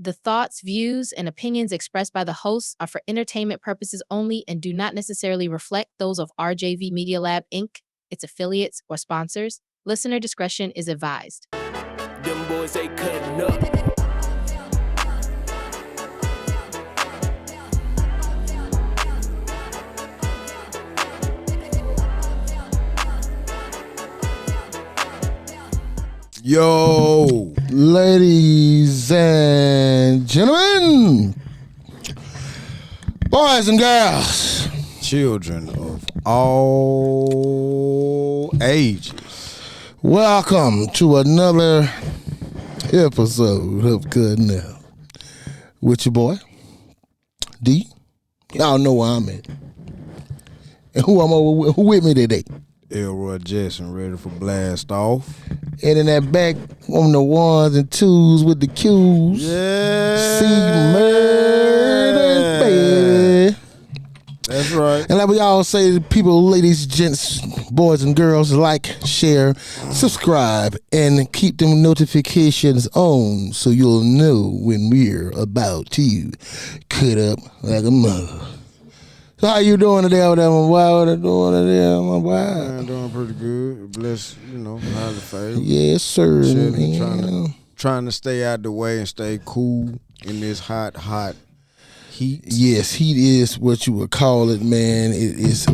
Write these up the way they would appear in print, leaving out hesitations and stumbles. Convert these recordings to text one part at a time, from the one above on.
The thoughts, views, and opinions expressed by the hosts are for entertainment purposes only and do not necessarily reflect those of RJV Media Lab, Inc., its affiliates, or sponsors. Listener discretion is advised. Them boys, they cutting up. Yo, ladies and gentlemen, boys and girls, children of all ages, welcome to another episode of Kuttin Up with your boy D. Y'all know where I'm at and who with me today. Elroy Jackson, ready for blast off. And in that back on the ones and twos with the Q's. Yeah. See murder, baby. That's right. And like we all say, people, ladies, gents, boys and girls, like, share, subscribe, and keep them notifications on so you'll know when we're about to cut up like a mother. So how you doing today over there, my boy? What you doing today, my boy? I'm doing pretty good. Bless, highly favored. Yes, sir, man. Trying to stay out the way and stay cool in this hot heat. Yes, heat is what you would call it, man. It is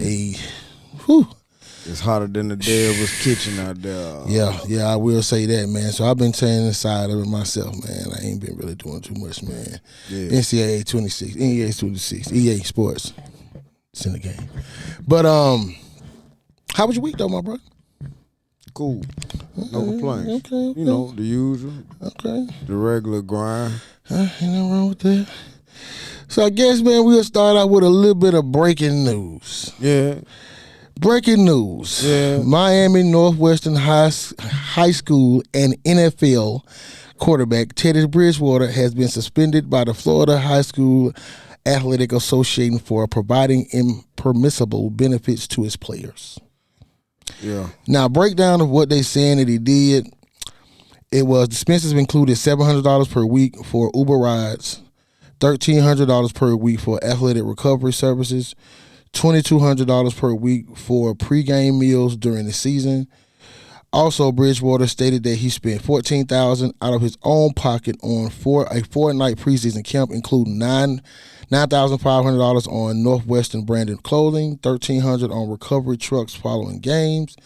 It's hotter than the devil's kitchen out there. Yeah, I will say that, man. So I've been staying inside of it myself, man. I ain't been really doing too much, man. Yeah. NCAA 26, NEA 26, EA Sports. It's in the game. But how was your week though, my brother? Cool. No complaints. Okay. The usual. Okay. The regular grind. Ain't nothing wrong with that. So I guess, man, we'll start out with a little bit of breaking news. Yeah. Breaking news. Yeah. Miami Northwestern High School and NFL quarterback Teddy Bridgewater has been suspended by the Florida High School Athletic Association for providing impermissible benefits to his players. Yeah. Now, breakdown of what they saying that he did. It was expenses included $700 per week for Uber rides, $1,300 per week for athletic recovery services, $2,200 per week for pregame meals during the season. Also, Bridgewater stated that he spent $14,000 out of his own pocket on a 4-night preseason camp, including $9,500 on Northwestern branded clothing, $1,300 on recovery trucks following games,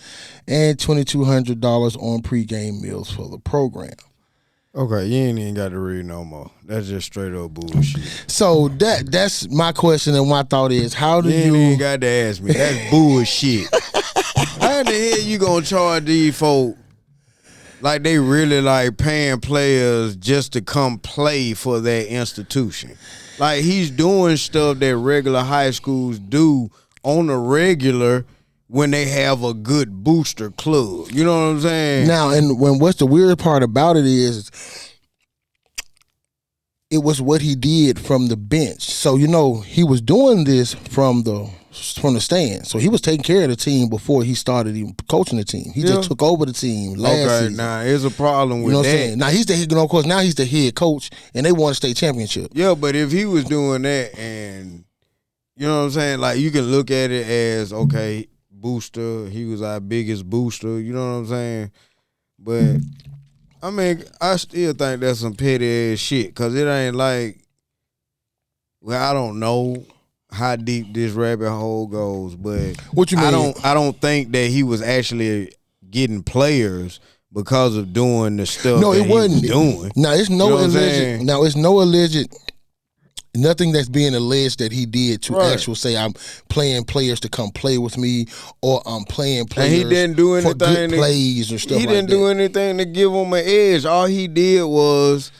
and $2,200 on pregame meals for the program. Okay, you ain't even got to read no more. That's just straight up bullshit. So that's my question, and my thought is, how do you ain't even got to ask me. That's bullshit. How the hell you gonna charge these folk like they really like paying players just to come play for that institution? Like, he's doing stuff that regular high schools do on a regular when they have a good booster club. You know what I'm saying? Now, and what's the weird part about it is it was what he did from the bench. So, he was doing this from the stand. So he was taking care of the team before he started even coaching the team. He just took over the team last season. Now there's a problem with what that. I'm saying? Now he's the head coach, and they won a state championship. Yeah, but if he was doing that, and you know what I'm saying, like, you can look at it as, okay, booster. He was our biggest booster. You know what I'm saying? But I mean, I still think that's some petty ass shit, because it ain't like, well, I don't know how deep this rabbit hole goes, but what you mean? I don't think that he was actually getting players because of doing the stuff. No, that it wasn't he was doing. Now it's no alleged. Now it's no alleged. Nothing that's being alleged that he did to actually say I'm playing players to come play with me, or I'm playing players and he didn't do anything for good plays or stuff. He didn't do anything to give them an edge. All he did was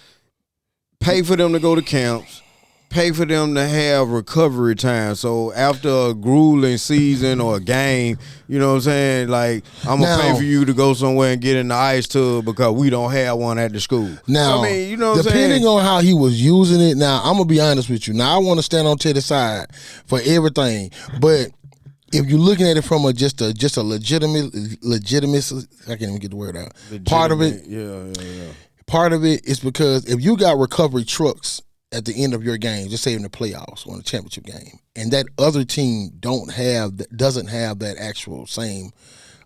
pay for them to go to camps, pay for them to have recovery time. So after a grueling season or a game, you know what I'm saying? Like, I'm going to pay for you to go somewhere and get in the ice tub because we don't have one at the school. Now, I mean, you know what I'm saying? Depending on how he was using it, now, I'm going to be honest with you. Now, I want to stand on Teddy's side for everything. But if you're looking at it from just a legitimate, I can't even get the word out. Legitimate, Part of it. Yeah. part of it is because if you got recovery trucks at the end of your game, just say in the playoffs or in the championship game, and that other team doesn't have that actual same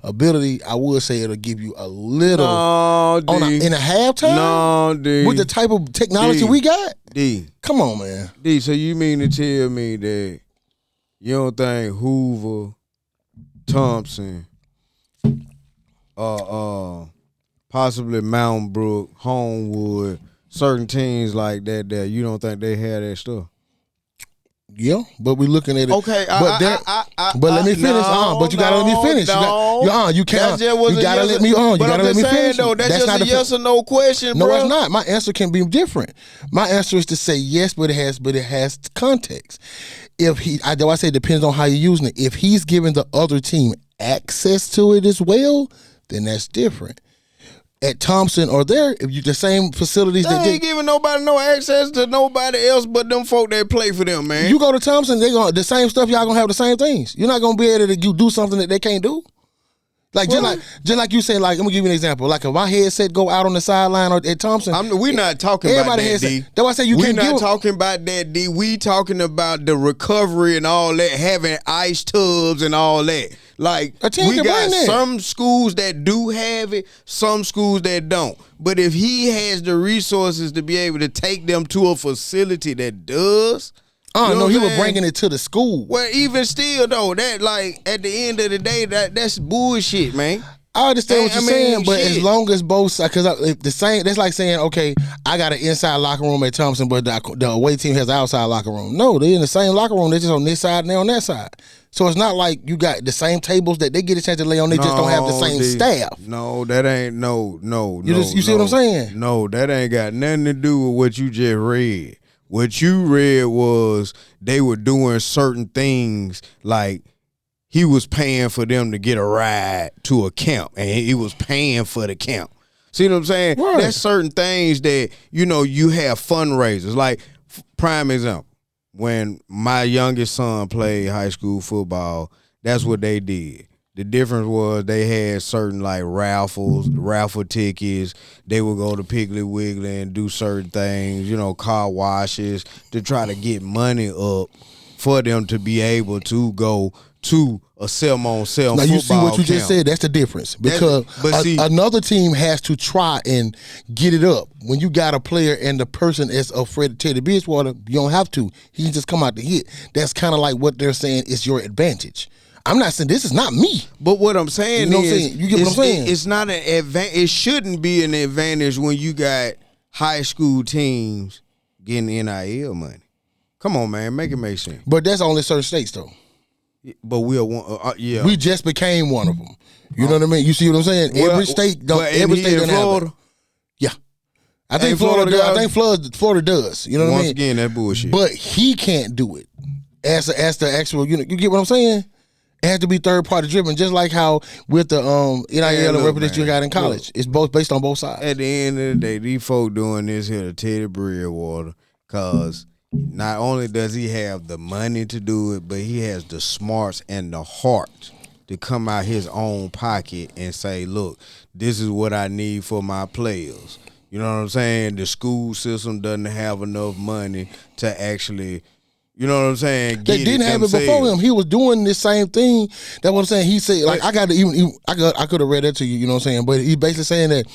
ability, I would say it'll give you a little in a halftime. No, D. With the type of technology we got. D. Come on, man. D. So you mean to tell me that you don't think Hoover, Thompson, possibly Mountain Brook, Homewood, certain teams like that you don't think they had that stuff? Yeah, but we're looking at it. Okay, but let me finish. But you gotta let me finish. You can't. You gotta let me. You gotta let me finish. Though, that's just not a yes or no question, no, bro. it's not. My answer can be different. My answer is to say yes, but it has context. If I say it depends on how you're using it. If he's giving the other team access to it as well, then that's different. At Thompson or there, if you the same facilities they ain't giving nobody no access to nobody else but them folk that play for them, man. You go to Thompson, they gonna the same stuff. Y'all gonna have the same things. You're not gonna be able to do something that they can't do. Like just like you said. Like, I'm gonna give you an example. Like if my headset go out on the sideline or at Thompson, we're not talking about that, D. That's why I say you can't. We're not talking about that, D. We talking about the recovery and all that, having ice tubs and all that. Like, we got some schools that do have it, some schools that don't. But if he has the resources to be able to take them to a facility that does, no, he was bringing it to the school. Well, even still though, that like at the end of the day, that's bullshit, man. I understand what you're saying, but as long as both sides, because the same, that's like saying, okay, I got an inside locker room at Thompson, but the away team has an outside locker room. No, they're in the same locker room. They're just on this side and they're on that side. So it's not like you got the same tables that they get a chance to lay on. They just don't have the same staff. No, that ain't no. You see what I'm saying? No, that ain't got nothing to do with what you just read. What you read was they were doing certain things like he was paying for them to get a ride to a camp, and he was paying for the camp. See what I'm saying? Right. There's certain things that, you have fundraisers. Like, prime example, when my youngest son played high school football, that's what they did. The difference was they had certain like raffle tickets. They would go to Piggly Wiggly and do certain things, car washes to try to get money up for them to be able to go to a cell-on-cell football Now you see what you camp. just said. That's the difference because another team has to try and get it up. When you got a player and the person is afraid to Teddy Bridgewater, you don't have to. He can just come out to hit. That's kind of like what they're saying is your advantage. I'm not saying this is not me. But what I'm saying is, you get what I'm saying? It's not an advantage. It shouldn't be an advantage when you got high school teams getting NIL money. Come on, man, make it make sense. But that's only certain states, though. But we're one. Yeah, we just became one of them. You know what I mean? You see what I'm saying? Every state don't. Every state doesn't have it. Yeah, I think Florida does. I think Florida does. You know what I mean? Once again, that bullshit. But he can't do it as the actual. You get what I'm saying? It has to be third party driven, just like how with the NIL and reputation you got in college. It's both based on both sides. At the end of the day, these folk doing this here to Teddy Bridgewater, cause not only does he have the money to do it, but he has the smarts and the heart to come out his own pocket and say, look, this is what I need for my players. You know what I'm saying? The school system doesn't have enough money to actually, you know what I'm saying? They didn't have it before him. He was doing the same thing. That's what I'm saying. He said, like, I could have read that to you, you know what I'm saying? But he basically saying that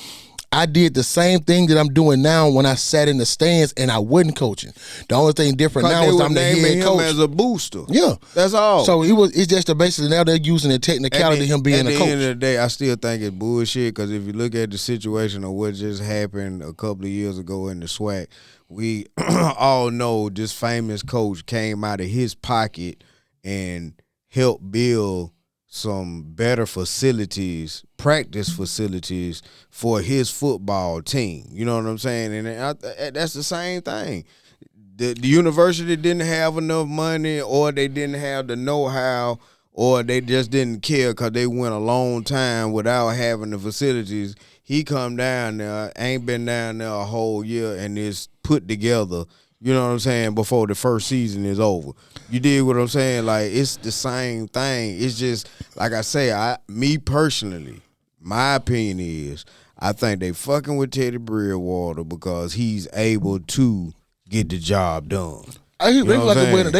I did the same thing that I'm doing now when I sat in the stands and I wasn't coaching. The only thing different now is I'm the head coach. Him as a booster. Yeah. That's all. So it's just basically now they're using the technicality of him being a coach. At the end of the day, I still think it's bullshit because if you look at the situation of what just happened a couple of years ago in the SWAC, we all know this famous coach came out of his pocket and helped build some better facilities, practice facilities for his football team. You know what I'm saying? And that's the same thing. The university didn't have enough money, or they didn't have the know-how, or they just didn't care because they went a long time without having the facilities. He come down there, ain't been down there a whole year, and is put together, you know what I'm saying, before the first season is over. You dig what I'm saying? Like, it's the same thing. It's just, like I say, me personally, my opinion is, I think they fucking with Teddy Bridgewater because he's able to get the job done. They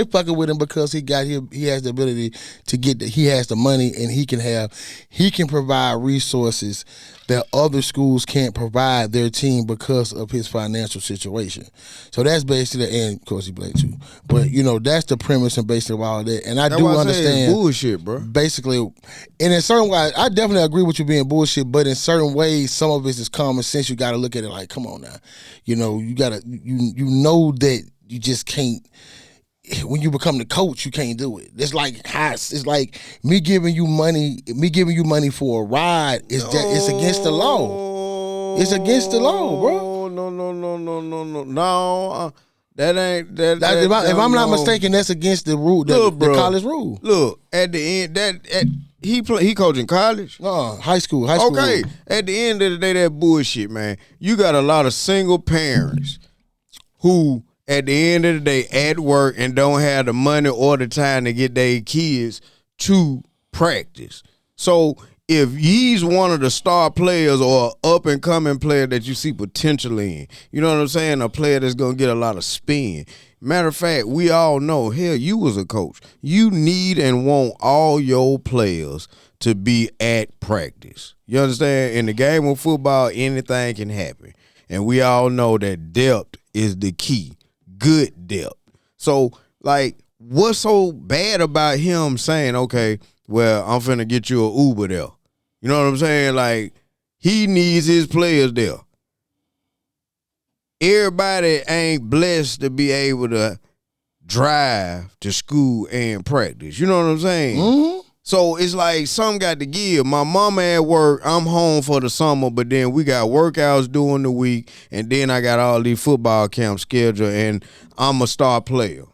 fucking with him because he has the ability to he has the money and he can provide resources that other schools can't provide their team because of his financial situation. So that's basically, and of course he black too. But that's the premise and basically of all of that. And I do understand bullshit, bro. Basically, and in certain ways, I definitely agree with you being bullshit. But in certain ways, some of it is common sense. You got to look at it like, come on now, you gotta know that. You just can't. When you become the coach, you can't do it. It's like me giving you money. Me giving you money for a ride it's against the law. It's against the law, bro. No. That ain't that. If I'm not mistaken, that's against the rule. The college rule. Look, at the end, he coaching college. No, high school. Okay, rule. At the end of the day, that bullshit, man. You got a lot of single parents who, at the end of the day, at work and don't have the money or the time to get their kids to practice. So if he's one of the star players or up and coming player that you see potential in, you know what I'm saying? A player that's gonna get a lot of spin. Matter of fact, we all know, hell, you was a coach. You need and want all your players to be at practice. You understand? In the game of football, anything can happen. And we all know that depth is the key. Good depth. So, what's so bad about him saying, okay, well, I'm finna get you an Uber there? You know what I'm saying? He needs his players there. Everybody ain't blessed to be able to drive to school and practice. You know what I'm saying? Mm-hmm. So it's like something got to give. My mama at work, I'm home for the summer, but then we got workouts during the week, and then I got all these football camps scheduled, and I'm a star player.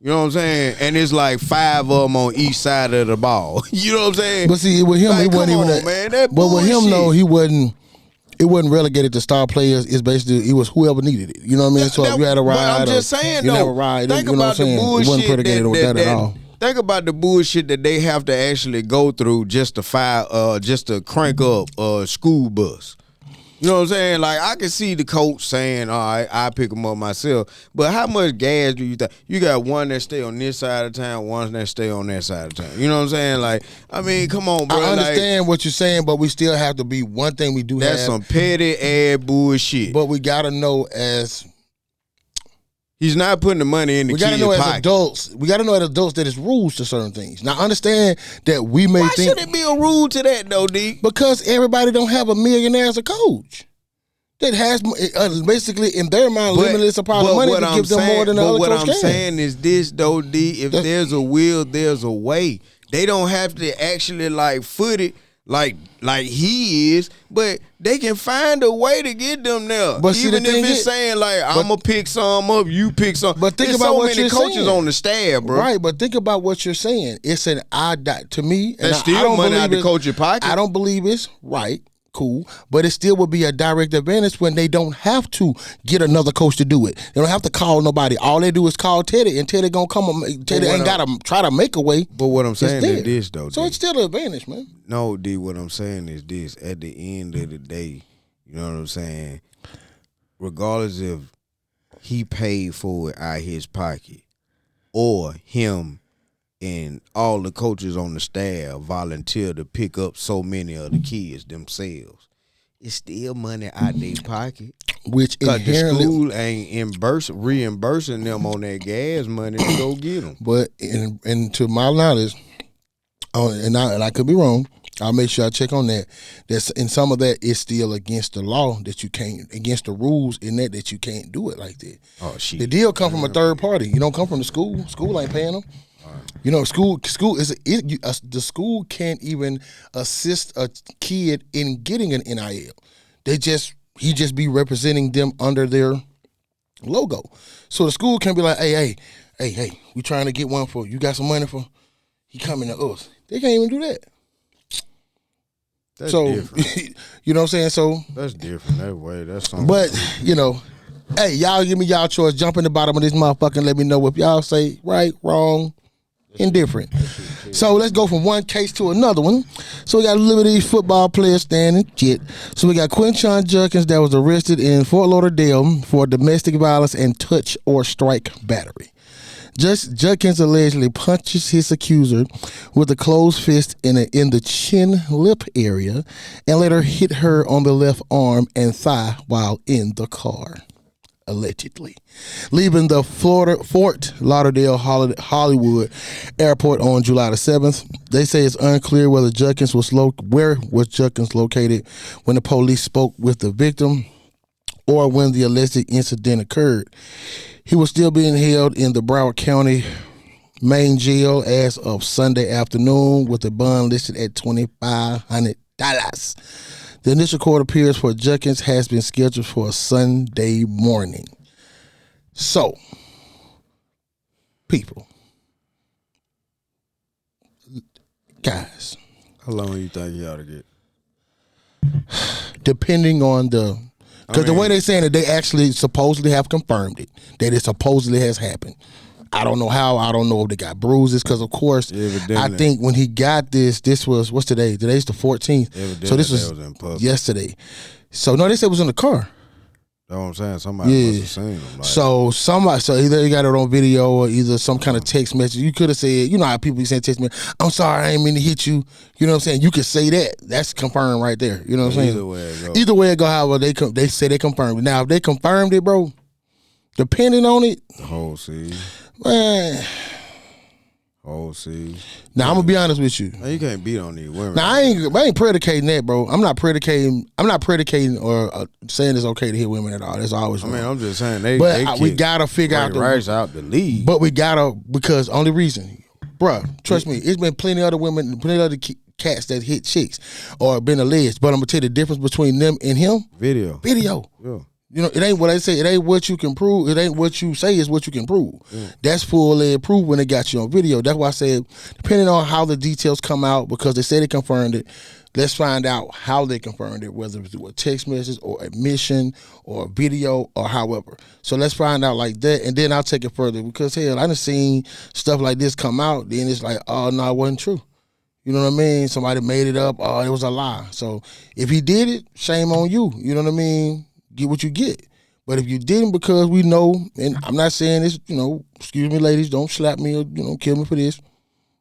You know what I'm saying? And it's like 5 of them on each side of the ball. You know what I'm saying? But see, with him, it wasn't even that. Man, that but with him, bullshit. though, it wasn't relegated to star players. It's basically, it was whoever needed it. You know what I mean? So if you had a ride, but I'm just saying, you though, never ride. Think You know what about I'm saying? the bullshit It wasn't predicated with that at all. Think about the bullshit that they have to actually go through just to crank up a school bus. You know what I'm saying? I can see the coach saying, all right, I pick them up myself. But how much gas do you think? You got one that stay on this side of town, one that stay on that side of town. You know what I'm saying? Come on, bro. I understand what you're saying, but we still have to be one thing we do have. That's some petty ass bullshit. But we got to know as... He's not putting the money in the kid's pocket. We got to know as adults that it's rules to certain things. Now, understand that we may think... Why should it be a rule to that, though, D? Because everybody don't have a millionaire as a coach. That has, basically, in their mind, limitless amount of money to give them more than the other coach can. But what I'm saying is this, though, D. If there's a will, there's a way. They don't have to actually, foot it like he is, but they can find a way to get them there. But see, even if it's saying I'm gonna pick some up, you pick some. But think There's about so what many you're coaches saying. on the staff, bro. Right, but think about what you're saying. It's an to me. That's still money out the coach's pocket. I don't believe it's right. Cool, but it still would be a direct advantage when they don't have to get another coach to do it. They don't have to call nobody. All they do is call Teddy, and Teddy gonna come. Teddy ain't gotta try to make a way. But what I'm saying is this, though. So D. it's still an advantage, man. No, D. What I'm saying is this. At the end of the day, you know what I'm saying. Regardless if he paid for it out of his pocket, or him and all the coaches on the staff volunteer to pick up so many of the kids themselves, it's still money out their pocket. Which the inherently, school ain't reimbursing them on that gas money to go get them. But and to my knowledge, and I could be wrong. I'll make sure I check on that. That's in some of that is still against the law that you can't, against the rules in that you can't do it like that. Oh shit! The deal come from a third party. You don't come from the school. School ain't paying them. You know, school is the school can't even assist a kid in getting an NIL. He just be representing them under their logo. So the school can be like, hey, we trying to get one for you. Got some money for? He coming to us. They can't even do that. That's so different. You know what I'm saying? So that's different. That way, that's something. But hey, y'all give me y'all choice. Jump in the bottom of this motherfucker and let me know if y'all say right, wrong. indifferent. So let's go from one case to another one. So we got a little bit of these football players standing shit. So we got Quinshon Judkins that was arrested in Fort Lauderdale for domestic violence and touch or strike battery. Judkins allegedly punches his accuser with a closed fist in the chin lip area and later hit her on the left arm and thigh while in the car. Allegedly. Leaving the Fort Lauderdale Hollywood airport on July the 7th. They say it's unclear whether Judkins was located when the police spoke with the victim or when the alleged incident occurred. He was still being held in the Broward County main jail as of Sunday afternoon with a bond listed at $2,500. The initial court appearance for Judkins has been scheduled for a Sunday morning. So, people, guys, How long you think you ought to get? depending on the, because the way they're saying it, they actually supposedly have confirmed it, that it supposedly has happened. I don't know how. I don't know if they got bruises, because of course, I think when he got this was, what's today? Today's the 14th. So this was in yesterday. So no, they said it was in the car. That's what I'm saying. Somebody must have seen him. Like, So either you got it on video or either some kind of text message. You could have said, you know how people be saying text message, I'm sorry, I ain't mean to hit you. You know what I'm saying? You could say that. That's confirmed right there. You know what I'm saying? Either way it go, however, they say they confirmed it. Now, if they confirmed it, bro, depending on it, the whole season. Man. Whole season. Now I'm gonna be honest with you. Man, you can't beat on these women. Now I ain't predicating that, bro. I'm not predicating or saying it's okay to hit women at all. That's always wrong. I mean, I'm just saying we gotta figure out the league. But we gotta, because only reason, bruh, trust me, it's been plenty other women, plenty other cats that hit chicks or been alleged. But I'm gonna tell you the difference between them and him. Video. Yeah. You know, it ain't what I say. It ain't what you can prove. It ain't what you say is what you can prove. That's fully proof when they got you on video. That's why I said, depending on how the details come out, because they say they confirmed it, let's find out how they confirmed it, whether it's through a text message or admission or a video or however. So let's find out like that, and then I'll take it further, because hell, I done seen stuff like this come out, then it's like, oh, no, it wasn't true. You know what I mean? Somebody made it up. Oh, it was a lie. So if he did it, shame on you. You know what I mean? Get what you get. But if you didn't, because we know, and I'm not saying this, you know, excuse me, ladies, don't slap me or, you know, kill me for this.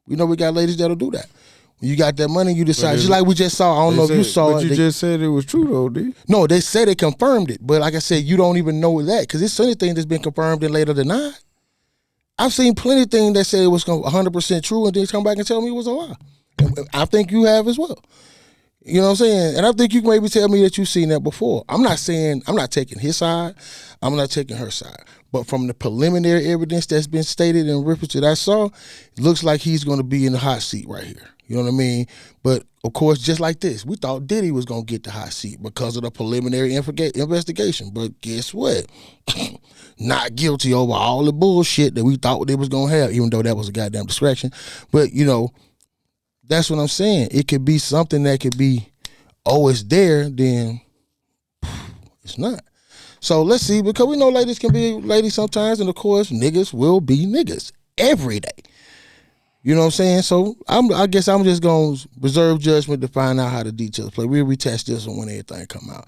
We know we got ladies that'll do that. When you got that money, you decide. Just like we just saw. I don't know if you saw it. But you just said it was true, though, D. No, they said they confirmed it. But like I said, you don't even know that, because it's anything that's been confirmed and later denied. I've seen plenty of things that said it was 100% true and then come back and tell me it was a lie. And I think you have as well. You know what I'm saying? And I think you can maybe tell me that you've seen that before. I'm not saying, I'm not taking his side. I'm not taking her side. But from the preliminary evidence that's been stated and reference that I saw, it looks like he's going to be in the hot seat right here. You know what I mean? But, of course, just like this, we thought Diddy was going to get the hot seat because of the preliminary investigation. But guess what? Not guilty over all the bullshit that we thought they was going to have, even though that was a goddamn distraction. But, you know, that's what I'm saying. It could be something that could be, oh, it's there, then it's not. So let's see, because we know ladies can be ladies sometimes, and of course, niggas will be niggas every day. You know what I'm saying? So I guess I'm just going to reserve judgment to find out how the details play. We'll retest this one when everything come out.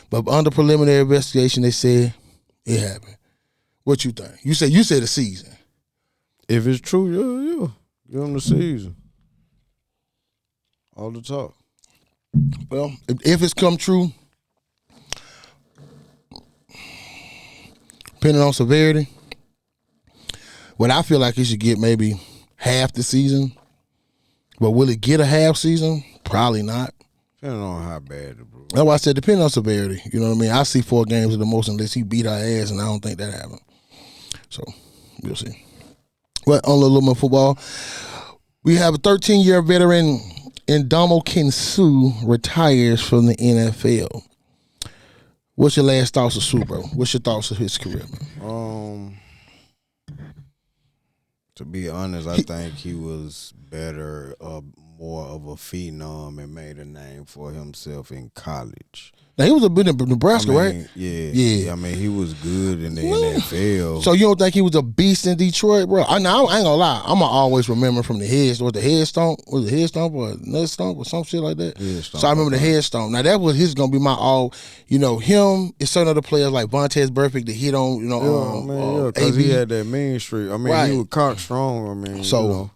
But under preliminary investigation, they said it happened. What you think? You said a season. If it's true, yeah. You're on the season. All the talk. Well, if it's come true, depending on severity, what I feel like it should get maybe half the season. But will it get a half season? Probably not. Depending on how bad it bro. That's why I said depending on severity. You know what I mean? I see 4 games at the most unless he beat our ass, and I don't think that happened. So we'll see. But on the Luma football, we have a 13-year veteran, Ndamukong Suh, retires from the NFL. What's your last thoughts of Suh, bro? What's your thoughts of his career, man? To be honest, I think he was better, more of a phenom and made a name for himself in college. Now, he was a bit in Nebraska, right? Yeah. I mean, he was good in the NFL. So you don't think he was a beast in Detroit, bro? I ain't gonna lie. I'm gonna always remember from the head. Was the head stomp? Was it head stomp or nut stomp or some shit like that? So I remember the head stomp. Now that was his gonna be my all. You know, him and certain other players like Vontaze Burfict that hit on. You know, because he had that mean streak. I mean, he was cock strong. I mean, so. You know.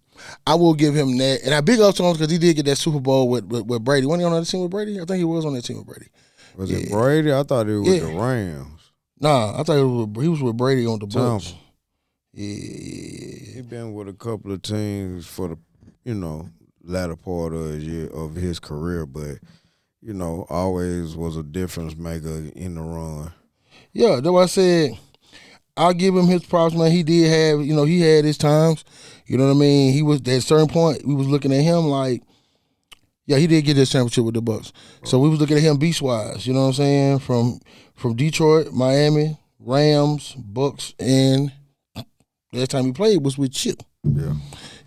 I will give him that, and I big up to him because he did get that Super Bowl with Brady. Wasn't he on that team with Brady? I think he was on that team with Brady. Was it Brady? I thought it was the Rams. Nah, I thought he was with Brady on the Bucs. Yeah. He been with a couple of teams for the, latter part of his career, but, always was a difference maker in the run. Yeah, that's why I said I'll give him his props, man. He did have, he had his times. You know what I mean? He was at a certain point, we was looking at him like, yeah, he did get this championship with the Bucs. So we was looking at him beast-wise, you know what I'm saying? From Detroit, Miami, Rams, Bucs, and last time he played was with you. Yeah.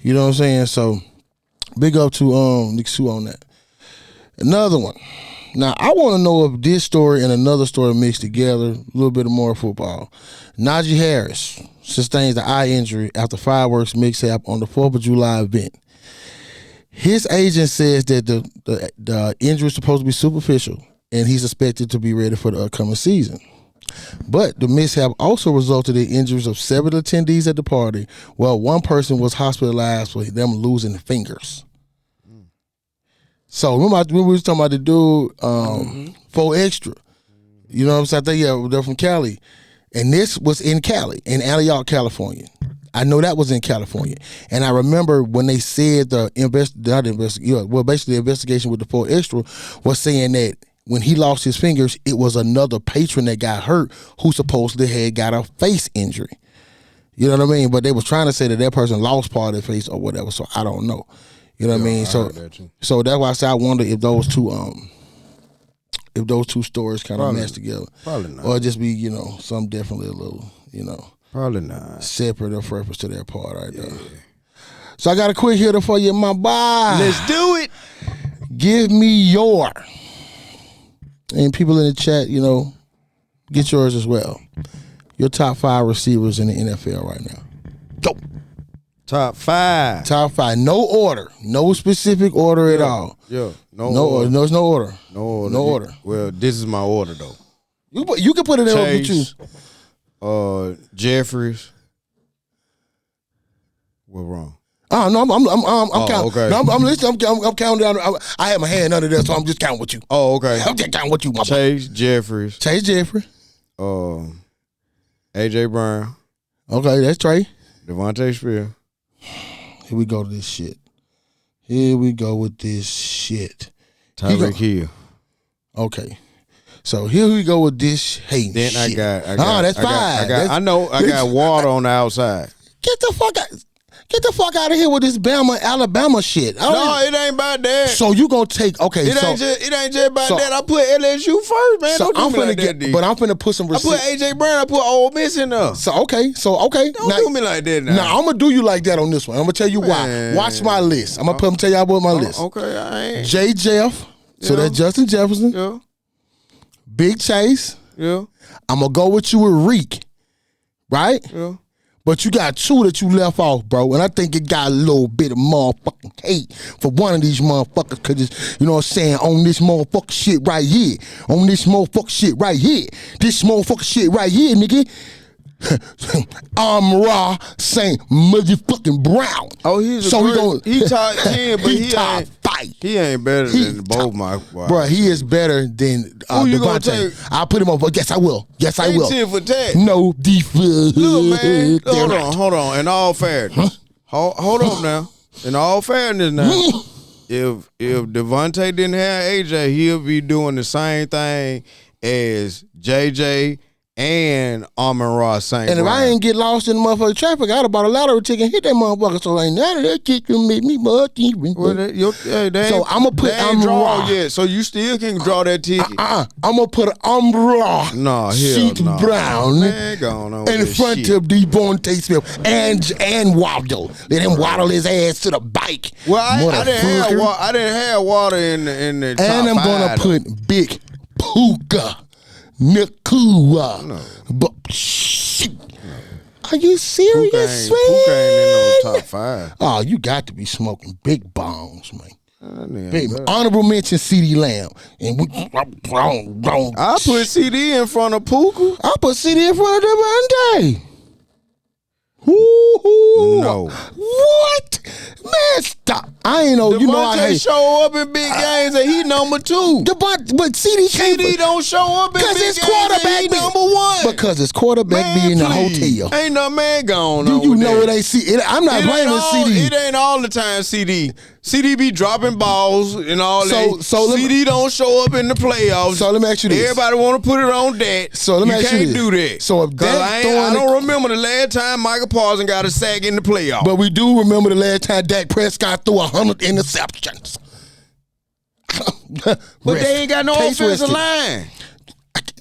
You know what I'm saying? So big up to Nick Suh on that. Another one. Now, I want to know if this story and another story mixed together, a little bit more football. Najee Harris sustains an eye injury after fireworks mix-up on the 4th of July event. His agent says that the injury is supposed to be superficial, and he's expected to be ready for the upcoming season. But the mishap also resulted in injuries of several attendees at the party, while one person was hospitalized for them losing fingers. So remember we was talking about the dude, 4 Extra. You know what I'm saying? I think they're from Cali. And this was in Cali, in Antioch, California. I know that was in California. And I remember when they said the investigation with the 4 Extra was saying that when he lost his fingers, it was another patron that got hurt who supposedly had got a face injury. You know what I mean? But they was trying to say that person lost part of the face or whatever, so I don't know. You know what I mean? So that's why I say I wonder if those two stories kind of match together. Probably not. Or just be, some definitely a little, probably not. separate of reference to that part right there. So I got a quick hitter for you, my boy. Let's do it. Give me your. And people in the chat, get yours as well. Your top 5 receivers in the NFL right now. Go. Top 5. Top 5. No order. No specific order at all. Yeah. No order. No, it's no order. No order. No order. Well, this is my order though. You can put it in order with you. Jeffries. What wrong? Oh no, I'm counting. Okay. No, I'm listening. I'm counting down. I have my hand under there, so I'm just counting with you. Oh, okay. I'm just counting with you, my boy. Chase Jeffries. AJ Brown. Okay, that's Trey. Devontae Spear. Here we go to this shit. Here we go with this shit. Tyreek Hill. Okay. So here we go with this hating Then shit. I got. that's 5. I got water on the outside. Get the fuck out of here with this Alabama shit. No, it ain't about that. So you gonna take It ain't just about that. I put LSU first, man. So Don't do me like that, but I'm finna put some I put AJ Brown. I put Ole Miss in there. So okay. Don't do me like that now. Now I'm gonna do you like that on this one. I'm gonna tell you why. Watch my list. I'm gonna tell y'all about my list. Okay, I ain't. J. Jeff. So that's Justin Jefferson. Yeah. Big Chase. Yeah. I'm gonna go with you with Reek. Right? Yeah. But you got 2 that you left off, bro. And I think it got a little bit of motherfucking hate for one of these motherfuckers. Because it's, you know what I'm saying, on this motherfucking shit right here. On this motherfucking shit right here. This motherfucking shit right here, nigga. Raw St. Motherfucking Brown. Oh, he top 10, but he top 5. He ain't better than both my boys. Bro, he is better than Who you gonna Devontae. take? I'll put him over. Yes, I will. Yes, I will. 10 for tat. No defense. Look, man. Hold on. In all fairness. Hold on now. In all fairness now. if Devontae didn't have AJ, he'll be doing the same thing as JJ and Amon-Ra St. And if I ain't get lost in the motherfucking traffic, I'd have bought a lottery ticket and hit that motherfucker. So ain't none of that shit can make me much even. Well, So I'm gonna put draw yet, so you still can draw that ticket. I'm gonna put an umbrella. No, Sheet no. Brown Man, go on in front of Devontae Smith and Waddle. Let him waddle his ass to the bike. Well, I didn't have water in the top and I'm gonna five, put Big Puka Nakua. No. But shit. Are you serious, man? Puka ain't in no top 5. Oh, you got to be smoking big bombs, man. Big, But honorable mention CD Lamb. And I put CD in front of Puka. I put CD in front of Devontae. Ooh, No. What? Man, stop. I ain't know. You know I hate. show up in big games and he number 2. But CD CD don't show up in because big his games quarterback and he number 1. Because his quarterback be in the hotel. Ain't no man gone Do on you with know that. it ain't CD? I'm not blaming CD. It ain't all the time CD. CD be dropping balls and all that. So CD don't show up in the playoffs. So let me ask you this. Everybody want to put it on that. So let me ask you can't this. do that. So if I don't remember the last time Michael Parsons got a sack in the playoffs. But we do remember the last time Dak Prescott threw 100 interceptions. But they ain't got no offensive line.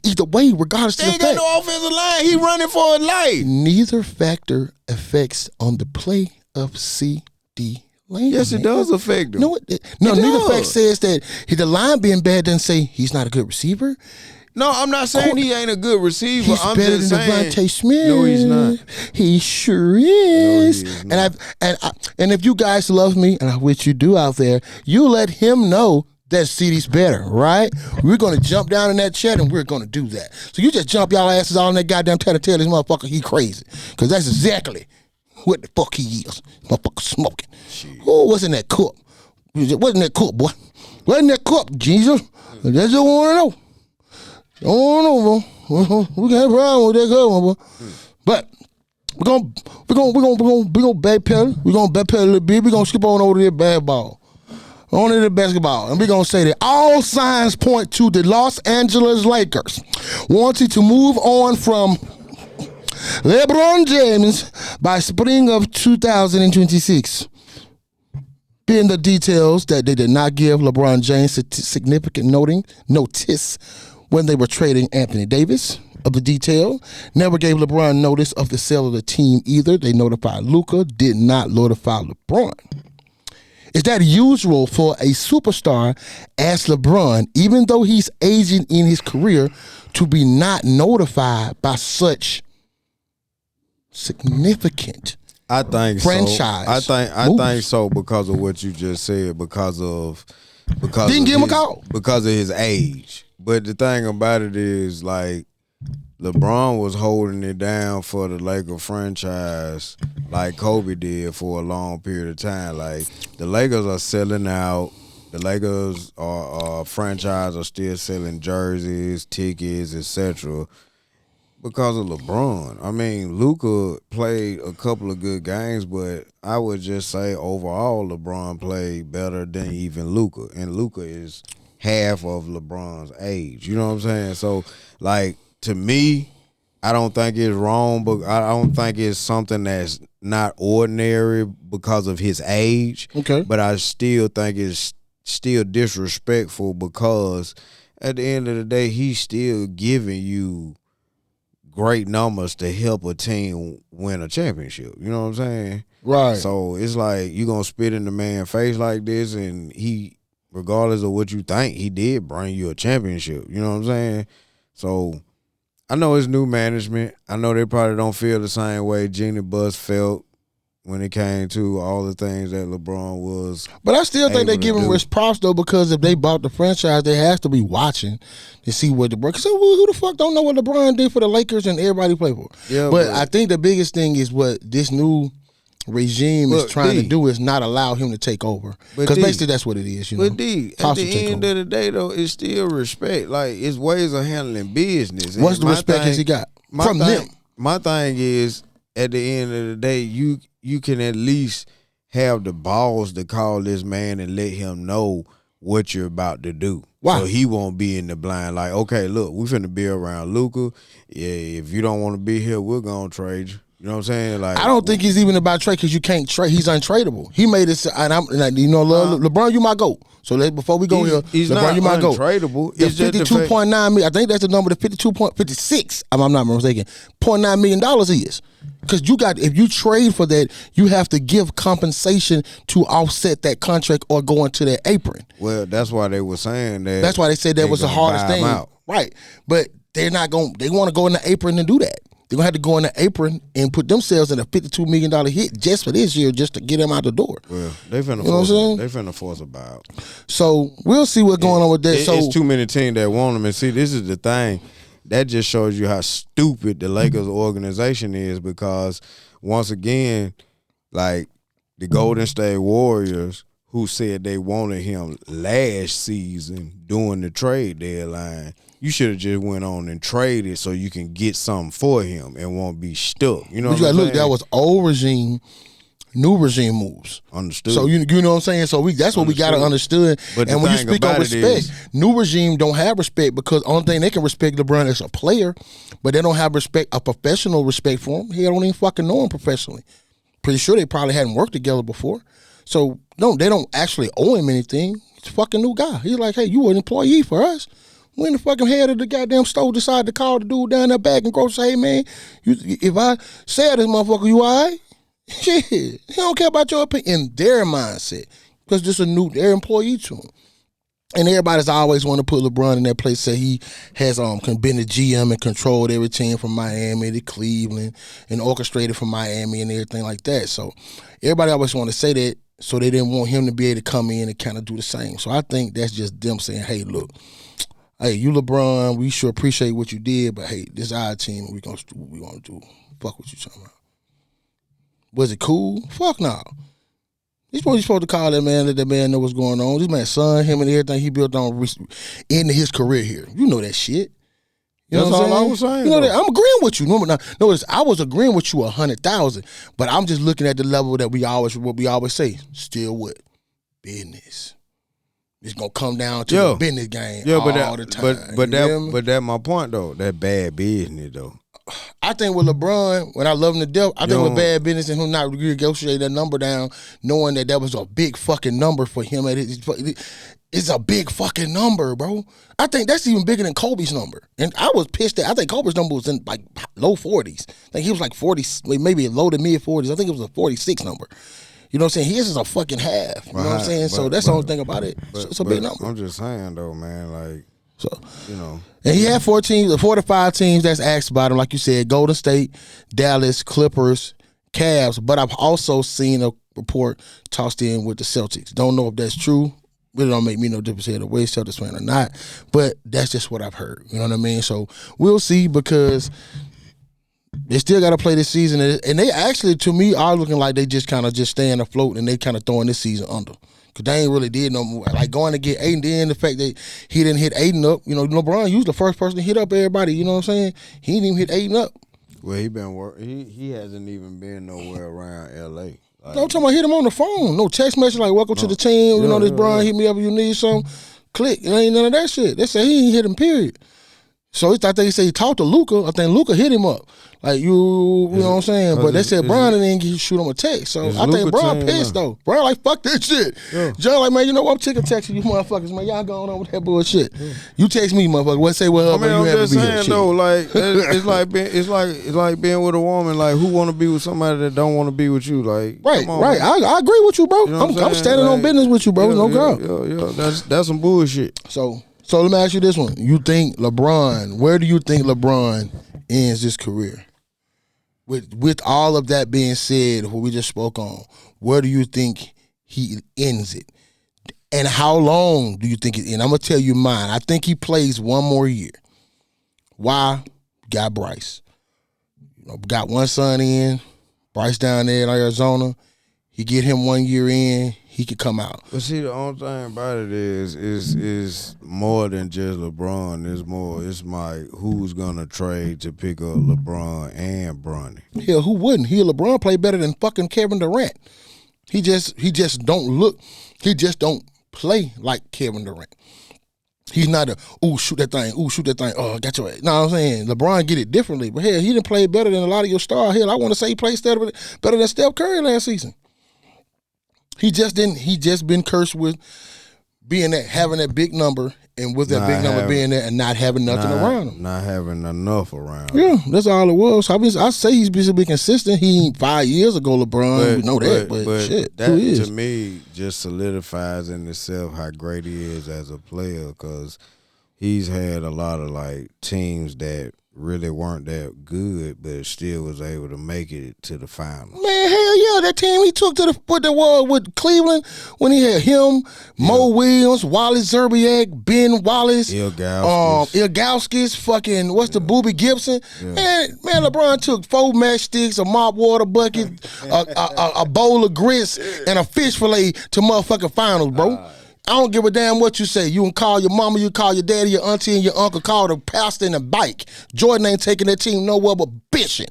Either way, regardless They of ain't the got fact, no offensive line. He running for his life. neither factor affects on the play of CD Lamb. Yes, it does affect him. No, neither does. fact says that the line being bad doesn't say he's not a good receiver. No, I'm not saying he ain't a good receiver. He's I'm better just than saying. Devontae Smith. No, he's not. He sure is. No, he is not. And if you guys love me, and I wish you do out there, you let him know that CD's better, right? We're gonna jump down in that chat and we're gonna do that. So you just jump y'all asses all in that goddamn tell this motherfucker he crazy, because that's exactly what the fuck he is. Motherfucker smoking. Oh, what's in that cup? What's in that cup, boy? What's in that cup, Jesus? That's what I want to know. Don't want to know, bro. We got a problem with that cup, boy. But we're gonna backpedal. We're gonna backpedal a little bit. We're gonna skip on over to the bad ball. On to the basketball. And we're going to say that all signs point to the Los Angeles Lakers wanting to move on from LeBron James by spring of 2026. Being the details that they did not give LeBron James significant notice when they were trading Anthony Davis. Of the detail, never gave LeBron notice of the sale of the team either. They notified Luka, did not notify LeBron. Is that usual for a superstar as LeBron, even though he's aging in his career, to be not notified by such significant I think franchise? So. I think so because of what you just said. Because didn't give him a call because of his age. But the thing about it is, like, LeBron was holding it down for the Lakers franchise like Kobe did for a long period of time. Like, the Lakers are selling out. The Lakers franchise are still selling jerseys, tickets, etc. because of LeBron. I mean, Luka played a couple of good games, but I would just say overall LeBron played better than even Luka. And Luka is half of LeBron's age. You know what I'm saying? So, like, to me, I don't think it's wrong, but I don't think it's something that's not ordinary because of his age. Okay. But I still think it's still disrespectful because at the end of the day, he's still giving you great numbers to help a team win a championship. You know what I'm saying? Right. So it's like you gonna spit in the man's face like this, and he, regardless of what you think, he did bring you a championship. You know what I'm saying? So I know it's new management. I know they probably don't feel the same way Jeannie Buss felt when it came to all the things that LeBron was. But I still think they able give to him do. props, though, because if they bought the franchise, they have to be watching to see what LeBron. Because who the fuck don't know what LeBron did for the Lakers and everybody play for? Yeah, but I think the biggest thing is what this new regime is trying to do is not allow him to take over. Because basically that's what it is. You know? But D, at the end of the day, though, it's still respect. Like, it's ways of handling business. What's the respect has he got from them? My thing is, at the end of the day, you can at least have the balls to call this man and let him know what you're about to do. Why? So he won't be in the blind like, okay, look, we finna be around Luka. Yeah, if you don't want to be here, we're gonna trade you. You know what I'm saying? Like, I don't think he's even about trade because you can't trade. He's untradeable. He made it, and I'm like, LeBron, you my GOAT. So before we go here, he's LeBron, not you my GOAT. untradeable. The It's just the $52.9 million. I think that's the number. The $52.56. I'm not mistaken. $0.9 million is because if you trade for that, you have to give compensation to offset that contract or go into that apron. Well, that's why they were saying that. That's why they said that was the hardest thing, out. right? But they're not going. They want to go in the apron and do that. They're going to have to go in the apron and put themselves in a $52 million hit just for this year, just to get them out the door. Well, they finna You know what I'm saying? They finna force a buyout. So we'll see what's going on with that. So it's too many teams that want them. And see, this is the thing. That just shows you how stupid the Lakers organization is because, once again, like the Golden State Warriors, who said they wanted him last season during the trade deadline, you should have just went on and traded so you can get something for him and won't be stuck. You know what I'm saying? Look, that was old regime, new regime moves. Understood. So you know what I'm saying? So that's what we got to understand. But and when you speak on respect, new regime don't have respect because only thing they can respect LeBron as a player, but they don't have a professional respect for him. He don't even fucking know him professionally. Pretty sure they probably hadn't worked together before. So no, they don't actually owe him anything. He's a fucking new guy. He's like, hey, you were an employee for us. When the fucking head of the goddamn store decided to call the dude down that back and go say, hey, man, if I say this motherfucker, you all right? Shit, he don't care about your opinion in their mindset because this is their employee to him. And everybody's always want to put LeBron in that place, say he has been the GM and controlled every team from Miami to Cleveland and orchestrated from Miami and everything like that. So everybody always want to say that, so they didn't want him to be able to come in and kind of do the same. So I think that's just them saying, hey, look, hey, you LeBron, we sure appreciate what you did, but hey, this is our team. We gonna do what we want to do. Fuck what you talking about. Was it cool? Fuck no. You're supposed to call that man, let that man know what's going on. This man's son, him and everything he built on into his career here. You know that shit. You know That's what all I I'm was saying? saying. You know that I'm agreeing with you. Notice I was agreeing with you 100,000, but I'm just looking at the level that we always say. Still what? Business. It's gonna come down to the business game all the time. But that's my point though. That bad business though. I think with LeBron, when I love him to death, I think with bad business and him not renegotiating that number down, knowing that was a big fucking number for him. It's a big fucking number, bro. I think that's even bigger than Kobe's number. And I was pissed at. I think Kobe's number was in like low 40s. I think he was like 40, maybe low to mid 40s. I think it was a 46 number. You know what I'm saying? His is a fucking half. You know what I'm saying? So that's the only thing about it. It's a big number. I'm just saying though, man, like, so, you know. And he had 4 to 5 teams that's asked about him, like you said, Golden State, Dallas, Clippers, Cavs. But I've also seen a report tossed in with the Celtics. Don't know if that's true. Really don't make me no difference either way, Celtics fan or not. But that's just what I've heard. You know what I mean? So we'll see because they still got to play this season. And they actually, to me, are looking like they just kind of just staying afloat and they kind of throwing this season under. Because they ain't really did no more. Like going to get Aiden, then the fact that he didn't hit Aiden up. You know, LeBron used the first person to hit up everybody. You know what I'm saying? He didn't even hit Aiden up. Well, he hasn't even been nowhere around L.A. Like, I'm talking about hit him on the phone. No text message like, welcome to the team. You know, this Brian, hit me up if you need something. Click. It ain't none of that shit. They say he ain't hit him, period. So I think he said he talked to Luka. I think Luka hit him up. Like, you know what I'm saying? But they said Brian didn't shoot him a text. So I think Brian pissed, though. Brian like, fuck that shit. Yeah. John like, man, you know what? I'm sick of texting you motherfuckers, man. Y'all going on with that bullshit. Yeah. You text me, motherfucker. What say, well, I mean, you I'm have just to be saying, here. though, like, it's like being with a woman. Like, who want to be with somebody that don't want to be with you? Like, right, come on, right. I agree with you, bro. You know I'm standing on business with you, bro. No girl. Yeah. That's some bullshit. So let me ask you this one. You think LeBron, where do you think LeBron ends his career? With all of that being said, what we just spoke on, where do you think he ends it? And how long do you think it ends? I'm going to tell you mine. I think he plays one more year. Why? Got Bryce. Got one son in, Bryce down there in Arizona. He get him 1 year in, he could come out. But see, the only thing about it is more than just LeBron. It's like who's gonna trade to pick up LeBron and Bronny. Hell, who wouldn't? LeBron play better than fucking Kevin Durant. He just don't play like Kevin Durant. He's not shoot that thing, shoot that thing, got your ass. Know what I'm saying? LeBron get it differently. But hell, he didn't play better than a lot of your stars. Hell, I want to say he played better than Steph Curry last season. He just been cursed with having that big number, and with that big number being there and not having nothing around him. Not having enough around him. Yeah, that's all it was. I say he's supposed to be consistent. He ain't 5 years ago, LeBron. We know that, but shit, that who is? To me just solidifies in itself how great he is as a player, because he's had a lot of like teams that really weren't that good, but still was able to make it to the finals. Man, hell yeah, that team he took to the world with Cleveland when he had him, Mo Williams, Wally Zerbiak, Ben Wallace, Ilgauskas, fucking what's the Boobie Gibson? Yeah. Man, LeBron took 4 matchsticks, a mop water bucket, a bowl of grits, and a fish fillet to motherfucking finals, bro. I don't give a damn what you say. You can call your mama, you call your daddy, your auntie, and your uncle, call the pastor and the bike. Jordan ain't taking that team nowhere but bitching.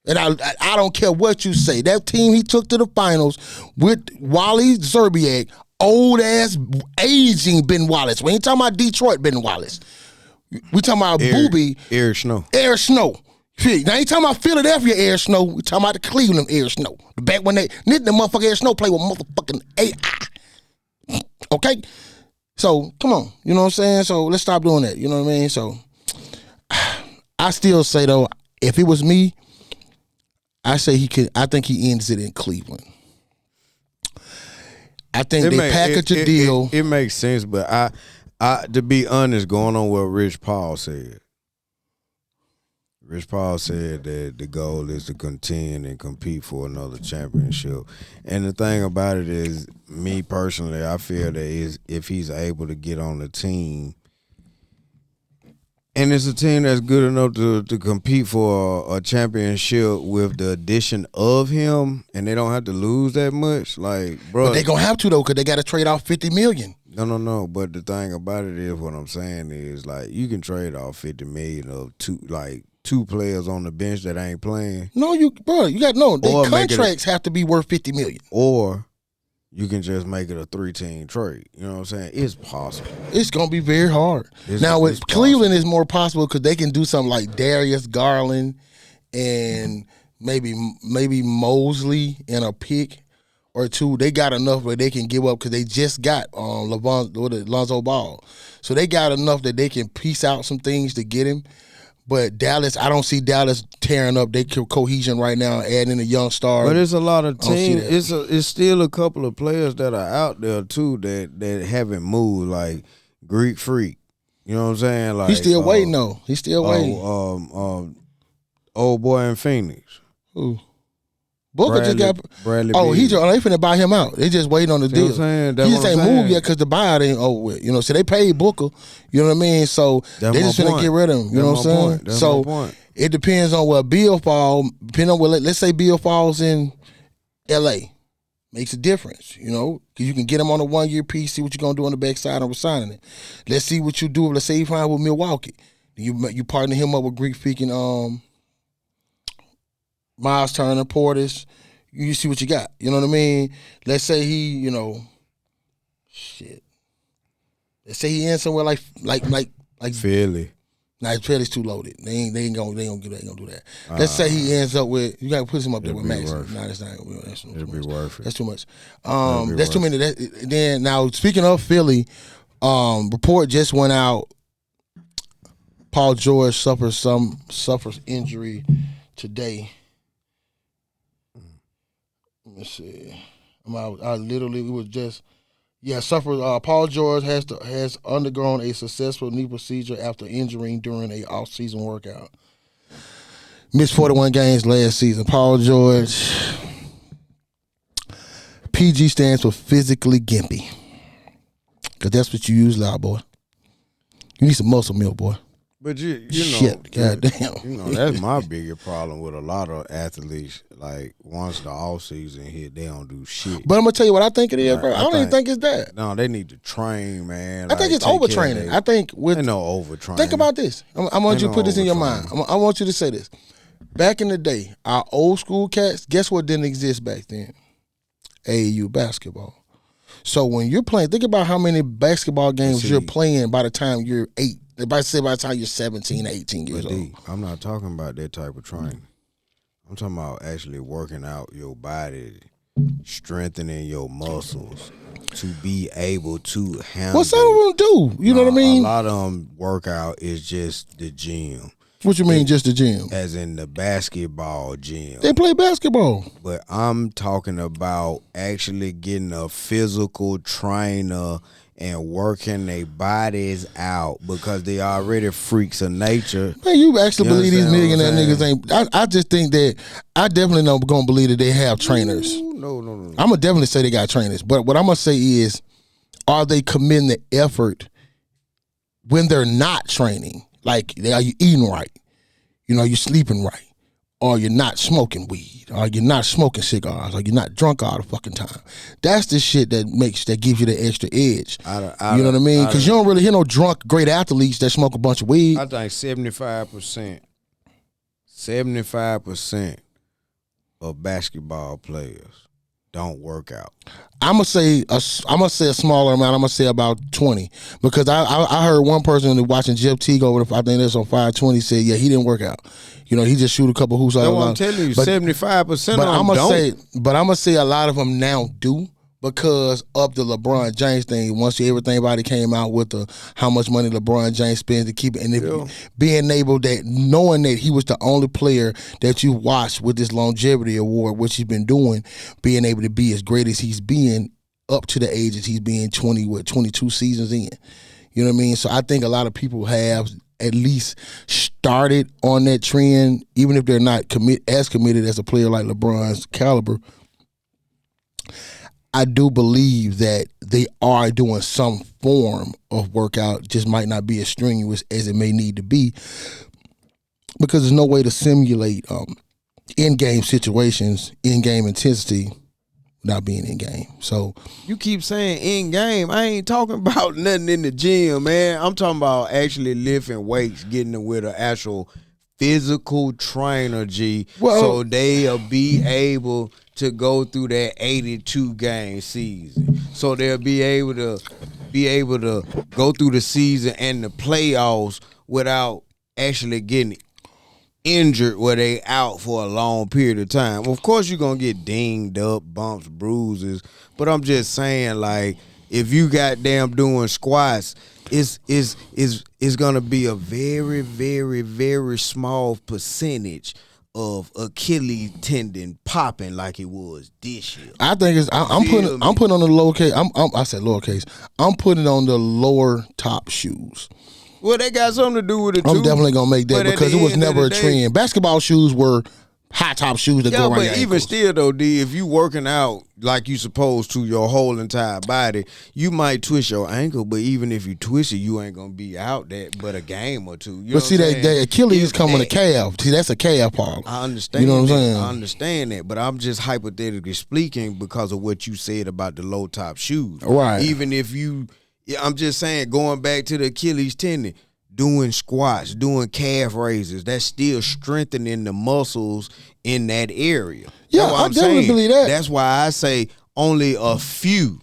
And I don't care what you say. That team he took to the finals with Wally Zerbiak, old-ass, aging Ben Wallace. We ain't talking about Detroit Ben Wallace. We talking about Boobie. Eric Snow. Eric Snow. Now ain't talking about Philadelphia Eric Snow. We talking about the Cleveland Eric Snow. Back when the motherfucking Eric Snow played with motherfucking AI. Okay? So, come on. You know what I'm saying? So, let's stop doing that. You know what I mean? So, I still say, though, if it was me, I think he ends it in Cleveland. I think they package a deal. It makes sense, but I to be honest, going on what Rich Paul said. Rich Paul said that the goal is to contend and compete for another championship. And the thing about it is, me personally, I feel that if he's able to get on the team, and it's a team that's good enough to compete for a championship with the addition of him, and they don't have to lose that much, like, bro. But they gonna have to, though, because they got to trade off $50 million. No. But the thing about it is, what I'm saying is, like, you can trade off $50 million of two players on the bench that ain't playing. No, their contracts have to be worth $50 million. Or you can just make it a 3-team trade. You know what I'm saying? It's possible. It's gonna be very hard. Now with Cleveland, it's more possible because they can do something like Darius Garland and maybe Mosley and a pick or two. They got enough where they can give up because they just got Lonzo Ball, so they got enough that they can piece out some things to get him. But Dallas, I don't see Dallas tearing up their cohesion right now, adding a young star. But it's a lot of teams. It's still a couple of players that are out there too that haven't moved, like Greek Freak. You know what I'm saying? Like he's still waiting though. He's still waiting. Old boy in Phoenix. Who? Booker just got. Bradley they Beal. finna buy him out. They just waiting on the deal. He just ain't moved yet because the buyout ain't over with. You know, so they paid Booker. You know what I mean? So they just finna get rid of him. You know what I'm saying? So it depends on where Bill falls. Depending on where, let's say Bill falls in L.A. Makes a difference. You know, because you can get him on a 1-year piece. See what you're gonna do on the backside of signing it. Let's see what you do. Let's say you find with Milwaukee. You partner him up with Greek freaking Miles Turner, Portis, you see what you got. You know what I mean? Let's say he, Let's say he ends somewhere like Philly. Nah, Philly's too loaded. They ain't gonna do that. Let's say he ends up with, you gotta put him up there with Max. Nah, that's not. It'll be worth it. That's too much. That's too many. Then now speaking of Philly, report just went out. Paul George suffers injury today. Let me see. I literally, it was just, suffered. Paul George has undergone a successful knee procedure after injuring during a off-season workout. Missed 41 games last season. Paul George, PG stands for physically gimpy. Because that's what you use, loud boy. You need some muscle milk, boy. But you know, shit, goddamn. You know, that's my bigger problem with a lot of athletes. Like, once the off season hit, they don't do shit. But I'm gonna tell you what I think it is, bro. I don't even think it's that. No, they need to train, man. I think it's overtraining. I think ain't no overtraining. Think about this. I want you to put this in your mind. I want you to say this. Back in the day, our old school cats, guess what didn't exist back then? AAU basketball. So when you're playing, think about how many basketball games you're See. playing by the time you're 8. By the time you're 17, 18 years But old. D, I'm not talking about that type of training. I'm talking about actually working out your body, strengthening your muscles to be able to handle. What some of them do? You know what I mean? A lot of them workout is just the gym, What you mean, just the gym? as in the basketball gym. They play basketball. But I'm talking about actually getting a physical trainer and working their bodies out because they already freaks of nature. Man, you actually You believe these understand what I'm niggas ain't. I just think that I definitely know gonna believe that they have trainers. No. I'm gonna definitely say they got trainers. But what I'm gonna say is, are they committing the effort when they're not training? Like, are you eating right? You know, you sleeping right? Or you're not smoking weed? Or you're not smoking cigars? Or you're not drunk all the fucking time? That's the shit that gives you the extra edge. You know what I mean? Because you don't really hear no drunk great athletes that smoke a bunch of weed. I think 75% of basketball players don't work out. I'm gonna say a smaller amount. I'm gonna say about 20 because I heard one person watching Jeff Teague over I think that's on 520 said he didn't work out. You know, he just shoot a couple hoops out. That's what I'm telling you. 75% of them don't. But I'm gonna say a lot of them now do because of the LeBron James thing. Once everybody came out with how much money LeBron James spends to keep it, and being able knowing that he was the only player that you watched with this longevity award, which he's been doing, being able to be as great as he's been up to the age that he's been 22 seasons in. You know what I mean? So I think a lot of people have at least started on that trend, even if they're not as committed as a player like LeBron's caliber. I do believe that they are doing some form of workout, just might not be as strenuous as it may need to be because there's no way to simulate in-game situations, in-game intensity without being in-game. So you keep saying in-game. I ain't talking about nothing in the gym, man. I'm talking about actually lifting weights, getting it with an actual physical trainer, G, so they'll be able to go through that 82 game season. So they'll be able to go through the season and the playoffs without actually getting injured where they out for a long period of time. Of course you're gonna get dinged up, bumps, bruises, but I'm just saying, like, if you goddamn doing squats, it's gonna be a very, very, very small percentage of Achilles tendon popping like it was this year. I think I'm putting on the lowercase. I said lowercase. I'm putting on the lower top shoes. Well, they got something to do with it too. I'm definitely gonna make that because it was never a trend. Basketball shoes were high top shoes that go around your but even ankles. still though, D, if you working out like you supposed to your whole entire body, you might twist your ankle, but even if you twist it, you ain't gonna be out that but a game or two. You But see, that Achilles come on the calf. See, that's a calf problem. I understand. You know what I'm saying? I understand that, but I'm just hypothetically speaking because of what you said about the low top shoes. Right. Even if I'm just saying, going back to the Achilles tendon, doing squats, doing calf raises, that's still strengthening the muscles in that area. Yeah, I definitely believe that. That's why I say only a few,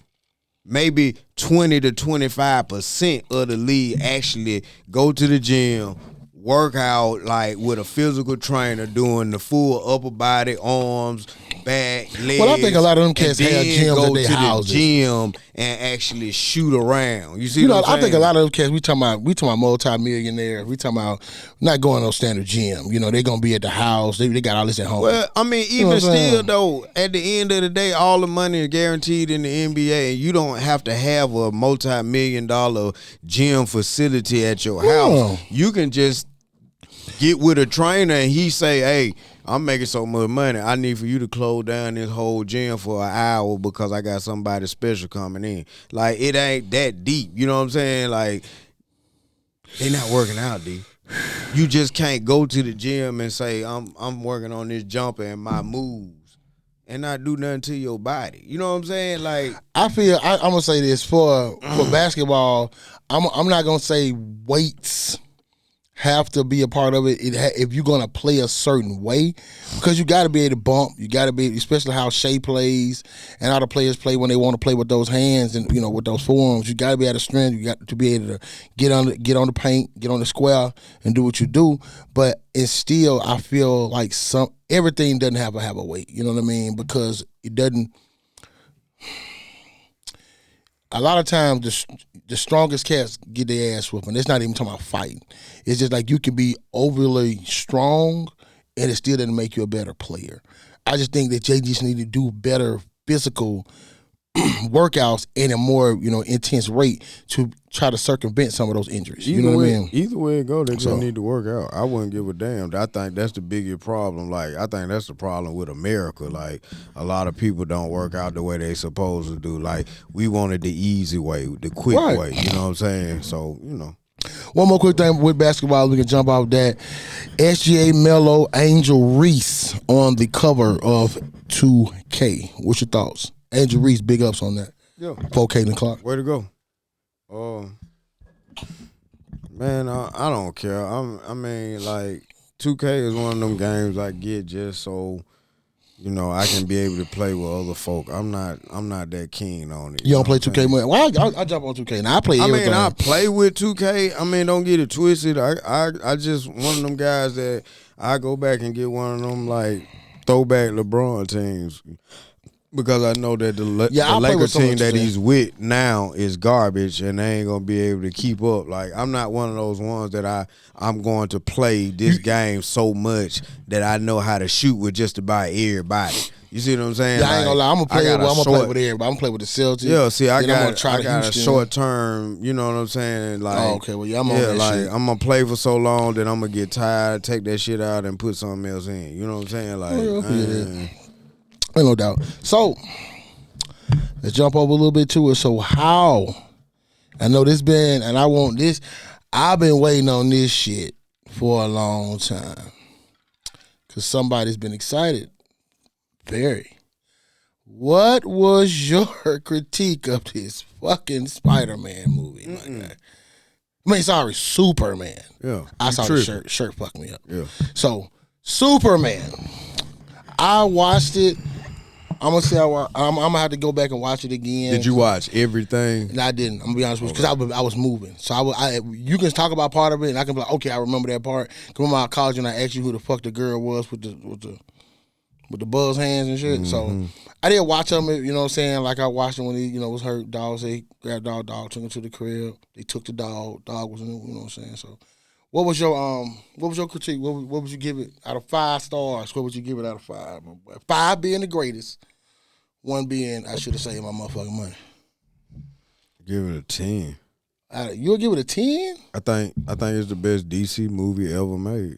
maybe 20 to 25% of the league actually go to the gym, work out like with a physical trainer, doing the full upper body, arms, back, legs. Well, I think a lot of them cats have gyms at their to houses. the gym and actually shoot around. You see, I think a lot of them cats. We talking about multi-millionaires. We talking about not going to no standard gym. You know, they gonna be at the house. They got all this at home. Well, I mean, even still though, at the end of the day, all the money is guaranteed in the NBA. You don't have to have a multi-million-dollar gym facility at your house. You can just get with a trainer and he say, hey, I'm making so much money, I need for you to close down this whole gym for an hour because I got somebody special coming in. Like, it ain't that deep. You know what I'm saying? Like, they not working out, D. You just can't go to the gym and say, I'm working on this jumper and my moves and not do nothing to your body. You know what I'm saying? Like, I feel I'm gonna say this for basketball. I'm not gonna say weights have to be a part of it. If you're gonna play a certain way, because you got to be able to bump. You got to be, especially how Shea plays and how the players play when they want to play with those hands and with those forearms. You got to be able to strength. You got to be able to get on the paint, get on the square, and do what you do. But it's still, I feel like everything doesn't have a weight. You know what I mean? Because it doesn't. A lot of times, the strongest cats get their ass whooped, and it's not even talking about fighting. It's just like you can be overly strong, and it still doesn't make you a better player. I just think that Jay just need to do better physical workouts in a more intense rate to try to circumvent some of those injuries. You know what I mean? Either way it go, they just need to work out. I wouldn't give a damn. I think that's the biggest problem. Like, I think that's the problem with America. Like, a lot of people don't work out the way they supposed to do. Like, we wanted the easy way, the quick way. You know what I'm saying? So, One more quick thing with basketball, we can jump off that. SGA, Melo, Angel Reese on the cover of 2K. What's your thoughts? Angel Reese, big ups on that. Yeah. 4K and clock. Way to go. Man, I don't care. I mean, like, 2K is one of them games I get just so, I can be able to play with other folk. I'm not that keen on it. You don't play 2K much? Well, I jump on 2K. Now, I play everything. I play with 2K. I mean, don't get it twisted. I just one of them guys that I go back and get one of them, like, throwback LeBron teams. Because I know that the Lakers team that he's with now is garbage and they ain't going to be able to keep up. Like, I'm not one of those ones that I'm going to play this game so much that I know how to shoot with just about everybody. You see what I'm saying? Yeah, I ain't gonna lie. I'm gonna play with everybody. I'm gonna play with the Celtics. Yeah, see, I got a short term. You know what I'm saying? Like, okay, well, I'm on that shit. I'm gonna play for so long that I'm gonna get tired, take that shit out, and put something else in. You know what I'm saying? Like, ain't no doubt. So let's jump over a little bit to it. So how? I know this been, and I want this. I've been waiting on this shit for a long time because somebody's been excited. Very. What was your critique of this fucking Spider-Man movie, my guy? I mean, sorry, Superman. Yeah. I saw the shirt fucked me up. Yeah. So, Superman. I watched it. I'm gonna have to go back and watch it again. Did you watch everything? No, I didn't. I'm gonna be honest with you because I was moving. So you can talk about part of it, and I can be like, okay, I remember that part. Come on, I called you and I asked you who the fuck the girl was with the buzz hands and shit. So I didn't watch them. You know what I'm saying? Like I watched him when he was hurt. Dogs, they grabbed dog, took him to the crib. They took the dog. Dog was in it. You know what I'm saying? So. What was your critique? What would you give it out of 5 stars? What would you give it out of 5? 5 being the greatest, 1 being I should have saved my motherfucking money. Give it a 10. You'll give it a 10? I think it's the best DC movie ever made.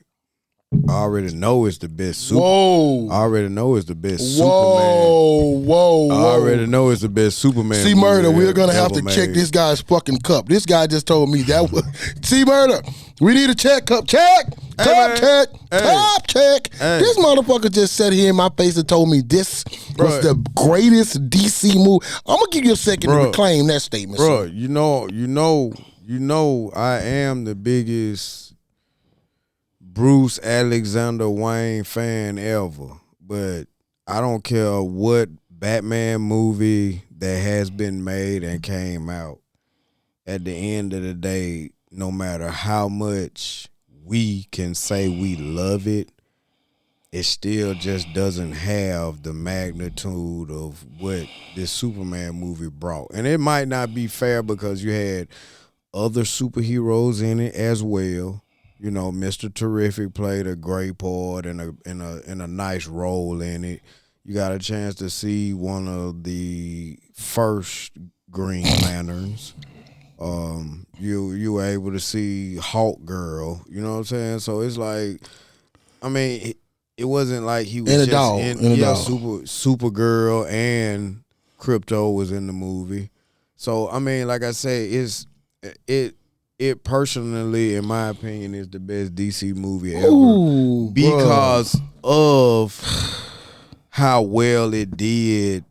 I already know it's the best Whoa. I already know it's the best Superman. Whoa. I already know it's the best Superman. See, Murder, we're going to have to made. check this guy's fucking cup. This guy just told me that was... See, Murder, we need a check cup. Check. Top check. Top check. Hey. This motherfucker just sat here in my face and told me this was the greatest DC movie. I'm going to give you a second to reclaim that statement. Bro, sir. you know I am the biggest Bruce Alexander Wayne fan ever, but I don't care what Batman movie that has been made and came out. At the end of the day, no matter how much we can say we love it, it still just doesn't have the magnitude of what this Superman movie brought. And it might not be fair because you had other superheroes in it as well. You know, Mr. Terrific played a great part and a nice role in it. You got a chance to see one of the first Green Lanterns. You were able to see Hawk Girl. You know what I'm saying? So it's like, I mean, it wasn't like he was Supergirl and Crypto was in the movie. So I mean, like I say, it personally, in my opinion, is the best DC movie ever because of how well it did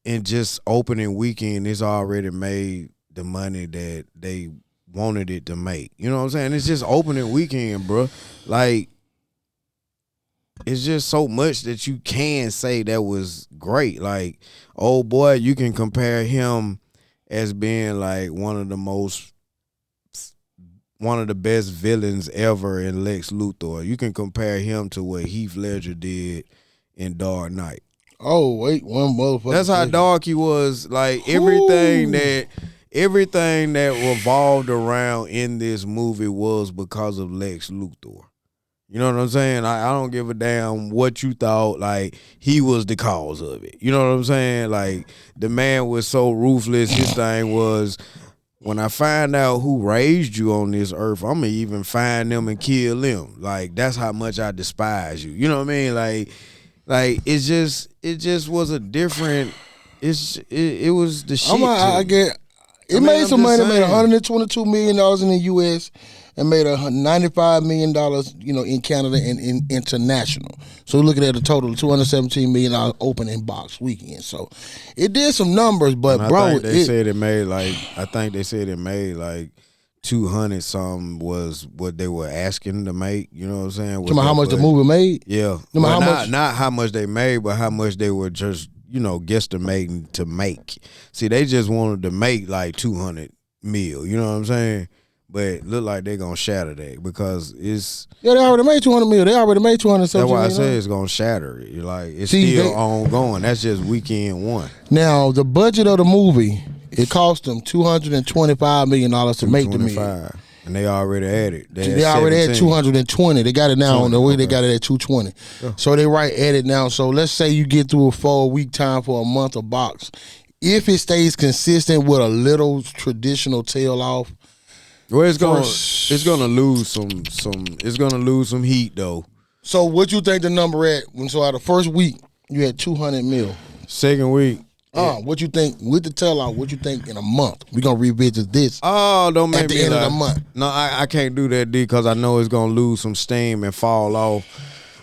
in just opening weekend. It's already made the money that they wanted it to make. You know what I'm saying? It's just opening weekend, bro. Like, it's just so much that you can say that was great. Like, oh boy, you can compare him as being like one of the best villains ever in Lex Luthor. You can compare him to what Heath Ledger did in Dark Knight. Oh, wait, one motherfucker. That's how dark he was. Like, everything that revolved around in this movie was because of Lex Luthor. You know what I'm saying? I don't give a damn what you thought. Like, he was the cause of it. You know what I'm saying? Like, the man was so ruthless. His thing was, when I find out who raised you on this earth, I'm going to even find them and kill them. Like, that's how much I despise you. You know what I mean? Like it just was a different. It was the shit. It made some money. It made $122 million in the U.S. and made $95 million, in Canada and in international. So we're looking at a total of $217 million opening box weekend. So it did some numbers, but I think they said it made like 200 something was what they were asking to make. You know what I'm saying? How much the movie made? Yeah. Not how much they made, but how much they were just, guesstimating to make. See, they just wanted to make like 200 mil. You know what I'm saying? But it look like they're going to shatter that because it's... Yeah, they already made 200 mil. They already made 200 something. That's why I say it's going to shatter it. Like, it's still ongoing. That's just weekend one. Now, the budget of the movie... It cost them $225 million to make the movie. And they already had it. They already had 220. They got it now on the way. They got it at 220. Yeah. So they at it now. So let's say you get through a 4-week time for a month of box. If it stays consistent with a little traditional tail off, well, it's gonna lose some heat though. So what you think the number at? So out of the first week you had 200 mil. Second week. What you think with the tell off? What you think in a month? We're gonna revisit this. Don't make at the end of the month. No, I can't do that, D, because I know it's gonna lose some steam and fall off.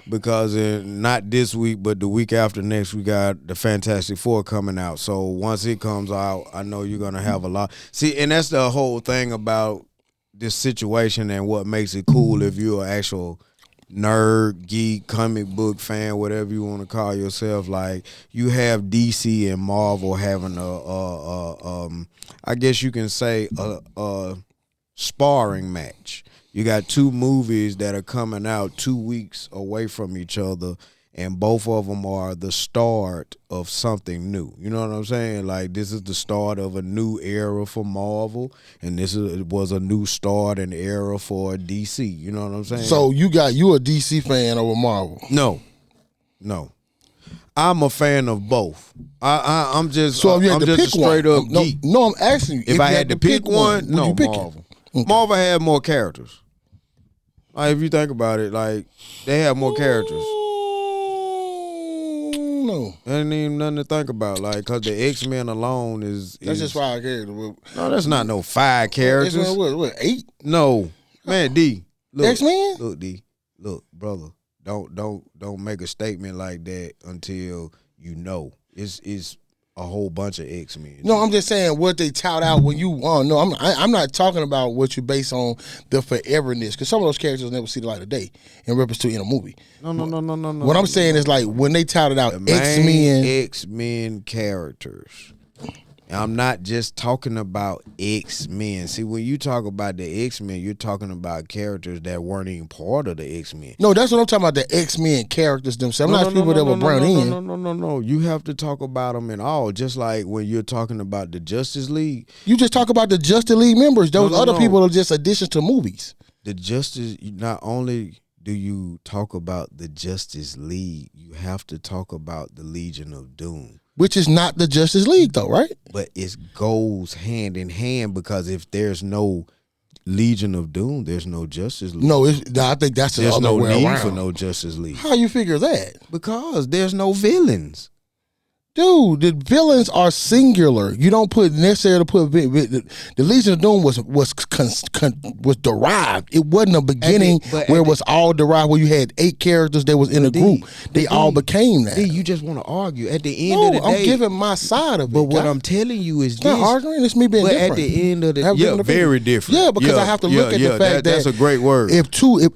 Because not this week, but the week after next, we got the Fantastic Four coming out. So once it comes out, I know you're gonna have a lot. See, and that's the whole thing about this situation and what makes it cool if you're an actual nerd, geek, comic book fan, whatever you want to call yourself. Like, you have DC and Marvel having I guess you can say a sparring match. You got two movies that are coming out 2 weeks away from each other, and both of them are the start of something new. You know what I'm saying? Like, this is the start of a new era for Marvel, and was a new start and era for DC. You know what I'm saying? So you a DC fan over Marvel? No. I'm a fan of both. I'm just so you had I'm to just pick a straight one. up geek. No, I'm asking you. If I had to pick one, no, Marvel. Okay. Marvel had more characters. Like, if you think about it, like, they have more characters. No. That ain't even nothing to think about. Like, because the X-Men alone is... That's just 5 characters. No, that's not no 5 characters. X-Men, what, 8? No. Man, D. Look, X-Men? Look, D. Look, brother. Don't make a statement like that until you know. It's a whole bunch of X-Men. No, I'm just saying what they tout out when you no, I'm not talking about what you base on the foreverness, because some of those characters never see the light of day in reference to in a movie. No. What I'm saying is, like, when they touted out X-Men characters. And I'm not just talking about X-Men. See, when you talk about the X-Men, you're talking about characters that weren't even part of the X-Men. No, that's what I'm talking about, the X-Men characters themselves. Not people that were brought in. No. You have to talk about them in all. Just like when you're talking about the Justice League. You just talk about the Justice League members. Those other people are just additions to movies. The Justice, not only do you talk about the Justice League, you have to talk about the Legion of Doom. Which is not the Justice League, though, right? But it goes hand in hand, because if there's no Legion of Doom, there's no Justice League. No, I think that's the other way around. There's no need for no Justice League. How you figure that? Because there's no villains. Dude, the villains are singular. You don't necessarily put the Legion of Doom was derived. It wasn't a beginning where it was all derived. Where you had 8 characters that was in a group. They all became that. You just want to argue. At the end of the day, I'm giving my side of it. But what I'm telling you is it's not arguing. It's me being different. At the end of the very different. Yeah, because I have to look at the fact that's a great word.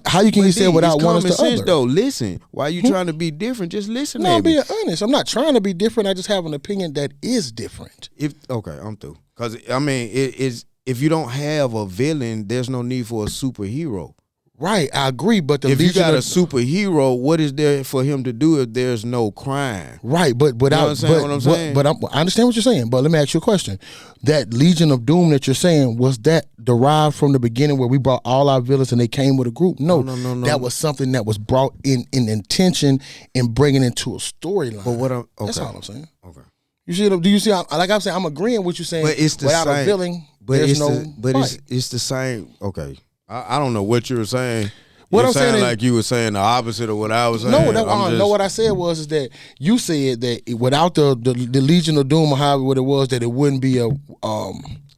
How you can you say without one is the other? Though, listen. Why you trying to be different? Just listen. No, I'm being honest. I'm not trying to be different. I just have an opinion that is different. Okay, I'm through. Because I mean, if you don't have a villain, there's no need for a superhero. Right, I agree. But if you got a superhero, what is there for him to do if there's no crime? Right, but without, you know what I'm saying? But I understand what you're saying. But let me ask you a question: that Legion of Doom that you're saying, was that derived from the beginning where we brought all our villains and they came with a group? No. That was something that was brought in intention and bringing into a storyline. But that's all I'm saying. Okay. You see? Do you see? Like I'm saying, I'm agreeing with you saying. But it's the without same, a villain, but there's it's no. It's the same. Okay. I don't know what you were saying. What I'm saying is, like you were saying the opposite of what I was saying. No, what I said was that you said that without the Legion of Doom or however what it was, that it wouldn't be a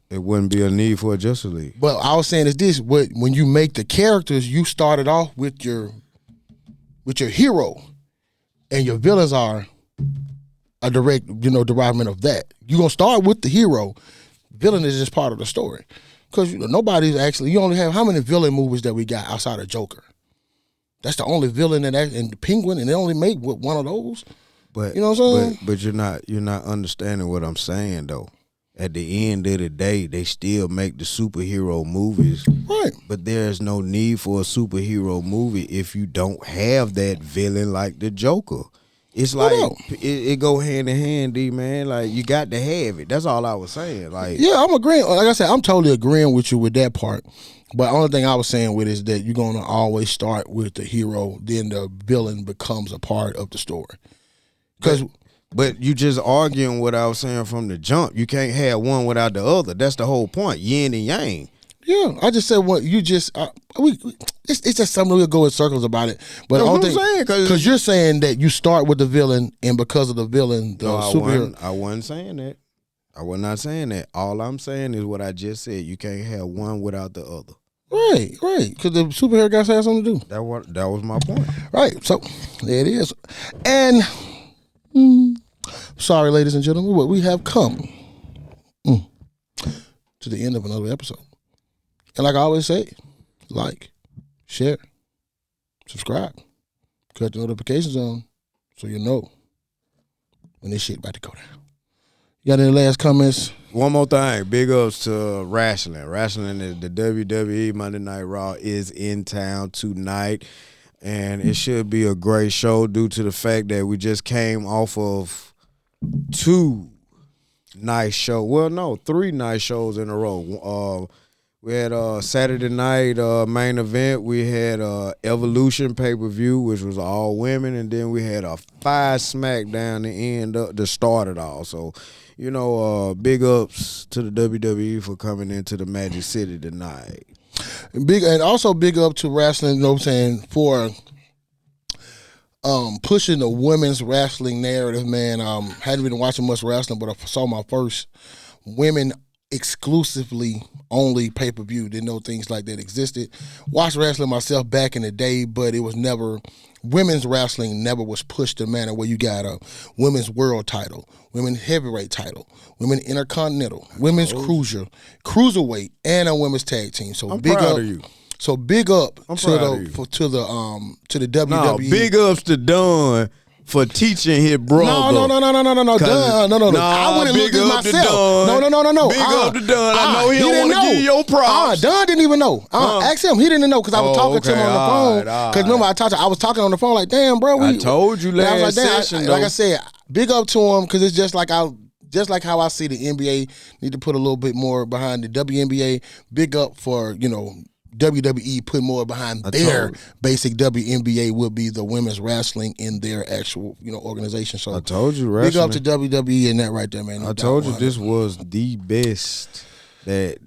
it wouldn't be a need for a Justice League. But I was saying is this: when you make the characters, you started off with your hero, and your villains are a direct derivement of that. You're gonna start with the hero. Villain is just part of the story. Because nobody's actually, you only have how many villain movies that we got outside of Joker? That's the only villain and the Penguin, and they only make one of those. But you know what I'm saying? But you're not understanding what I'm saying though. At the end of the day, they still make the superhero movies. Right. But there's no need for a superhero movie if you don't have that villain like the Joker. It's like it go hand in hand, D man. Like you got to have it. That's all I was saying. Like I'm agreeing. Like I said, I'm totally agreeing with you with that part. But the only thing I was saying with is that you're gonna always start with the hero, then the villain becomes a part of the story. But you just arguing what I was saying from the jump. You can't have one without the other. That's the whole point. Yin and yang. Yeah, I just said what you just. It's just something we'll go in circles about it. But the only thing, because you're saying that you start with the villain, and because of the villain, the superhero. I wasn't saying that. I was not saying that. All I'm saying is what I just said. You can't have one without the other. Right. Because the superhero guys have something to do. That was my point. Right. So there it is. And sorry, ladies and gentlemen, but we have come to the end of another episode. And like I always say, like, share, subscribe, cut the notifications on so you know when this shit about to go down. You got any last comments? One more thing. Big ups to wrestling. Wrestling is the WWE Monday Night Raw is in town tonight. And it should be a great show due to the fact that we just came off of 2 nice shows. Well, no, 3 nice shows in a row. We had Saturday night main event. We had Evolution pay-per-view, which was all women. And then we had a 5 SmackDown to start it all. So, big ups to the WWE for coming into the Magic City tonight. And also big up to wrestling, you know what I'm saying, for pushing the women's wrestling narrative, man. Hadn't been watching much wrestling, but I saw my first women exclusively only pay-per-view. Didn't know things like that existed. Watched wrestling myself back in the day, but it was never, women's wrestling never was pushed to a manner where you got a women's world title, women's heavyweight title, women's intercontinental, women's cruiserweight, and a women's tag team. So I'm proud of you. So big up to the WWE. No, big ups to Dunn for teaching his brother. No. Dunn. No. I wouldn't look this myself. No. Big up to Dunn. I know he don't want to give you your props. Dunn didn't even know. Ask him. He didn't know because I was talking to him on the phone. Because remember, I was talking on the phone like, damn, bro. I told you last session. Like I said, big up to him because it's just like how I see the NBA need to put a little bit more behind the WNBA. Big up for, WWE put more behind their basic WNBA would be the women's wrestling in their actual, organization. So I told you, wrestling. Big up to WWE and that right there, man. I told you this was the best that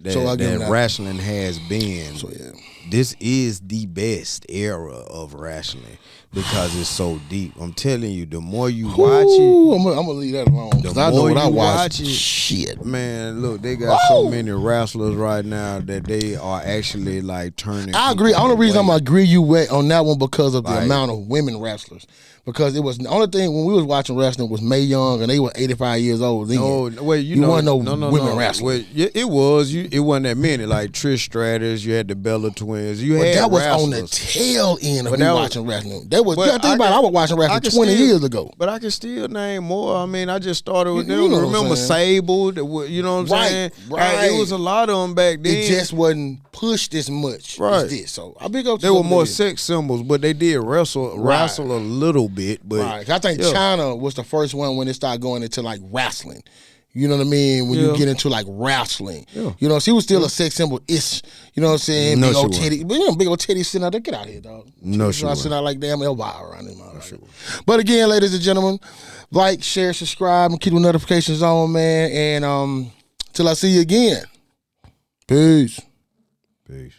wrestling has been. So yeah. This is the best era of wrestling. because it's so deep. I'm telling you, the more you watch it, I'm gonna leave that alone. Because I know what I watch. Shit, man. Look, they got so many wrestlers right now that they are actually like turning. I agree. The only reason I'm gonna agree you with on that one because of the amount of women wrestlers. Because it was the only thing when we was watching wrestling was Mae Young and they were 85 years old. Then you wasn't no women wrestling. Well, it was. It wasn't that many. Like Trish Stratus, you had the Bella Twins. You had that was wrestlers. on the tail end of me watching wrestling. That was. Think about it, I was watching wrestling 20 years ago. But I can still name more. I mean, I just started with them. You know Remember Sable? You know what I'm saying? Right. It was a lot of them back then. It just wasn't pushed as much as this. So I big up. They were more sex symbols, but they did wrestle a little bit. But I think China was the first one when it started going into like wrestling. You know what I mean? When you get into like wrestling. Yeah. You know, she was still a sex symbol-ish. You know what I'm saying? No, big old titty. But big old titty sitting out there. Get out of here, dog. No, she sitting out like damn Elvira around him. But again, ladies and gentlemen, like, share, subscribe, and keep the notifications on, man. And till I see you again. Peace. Peace.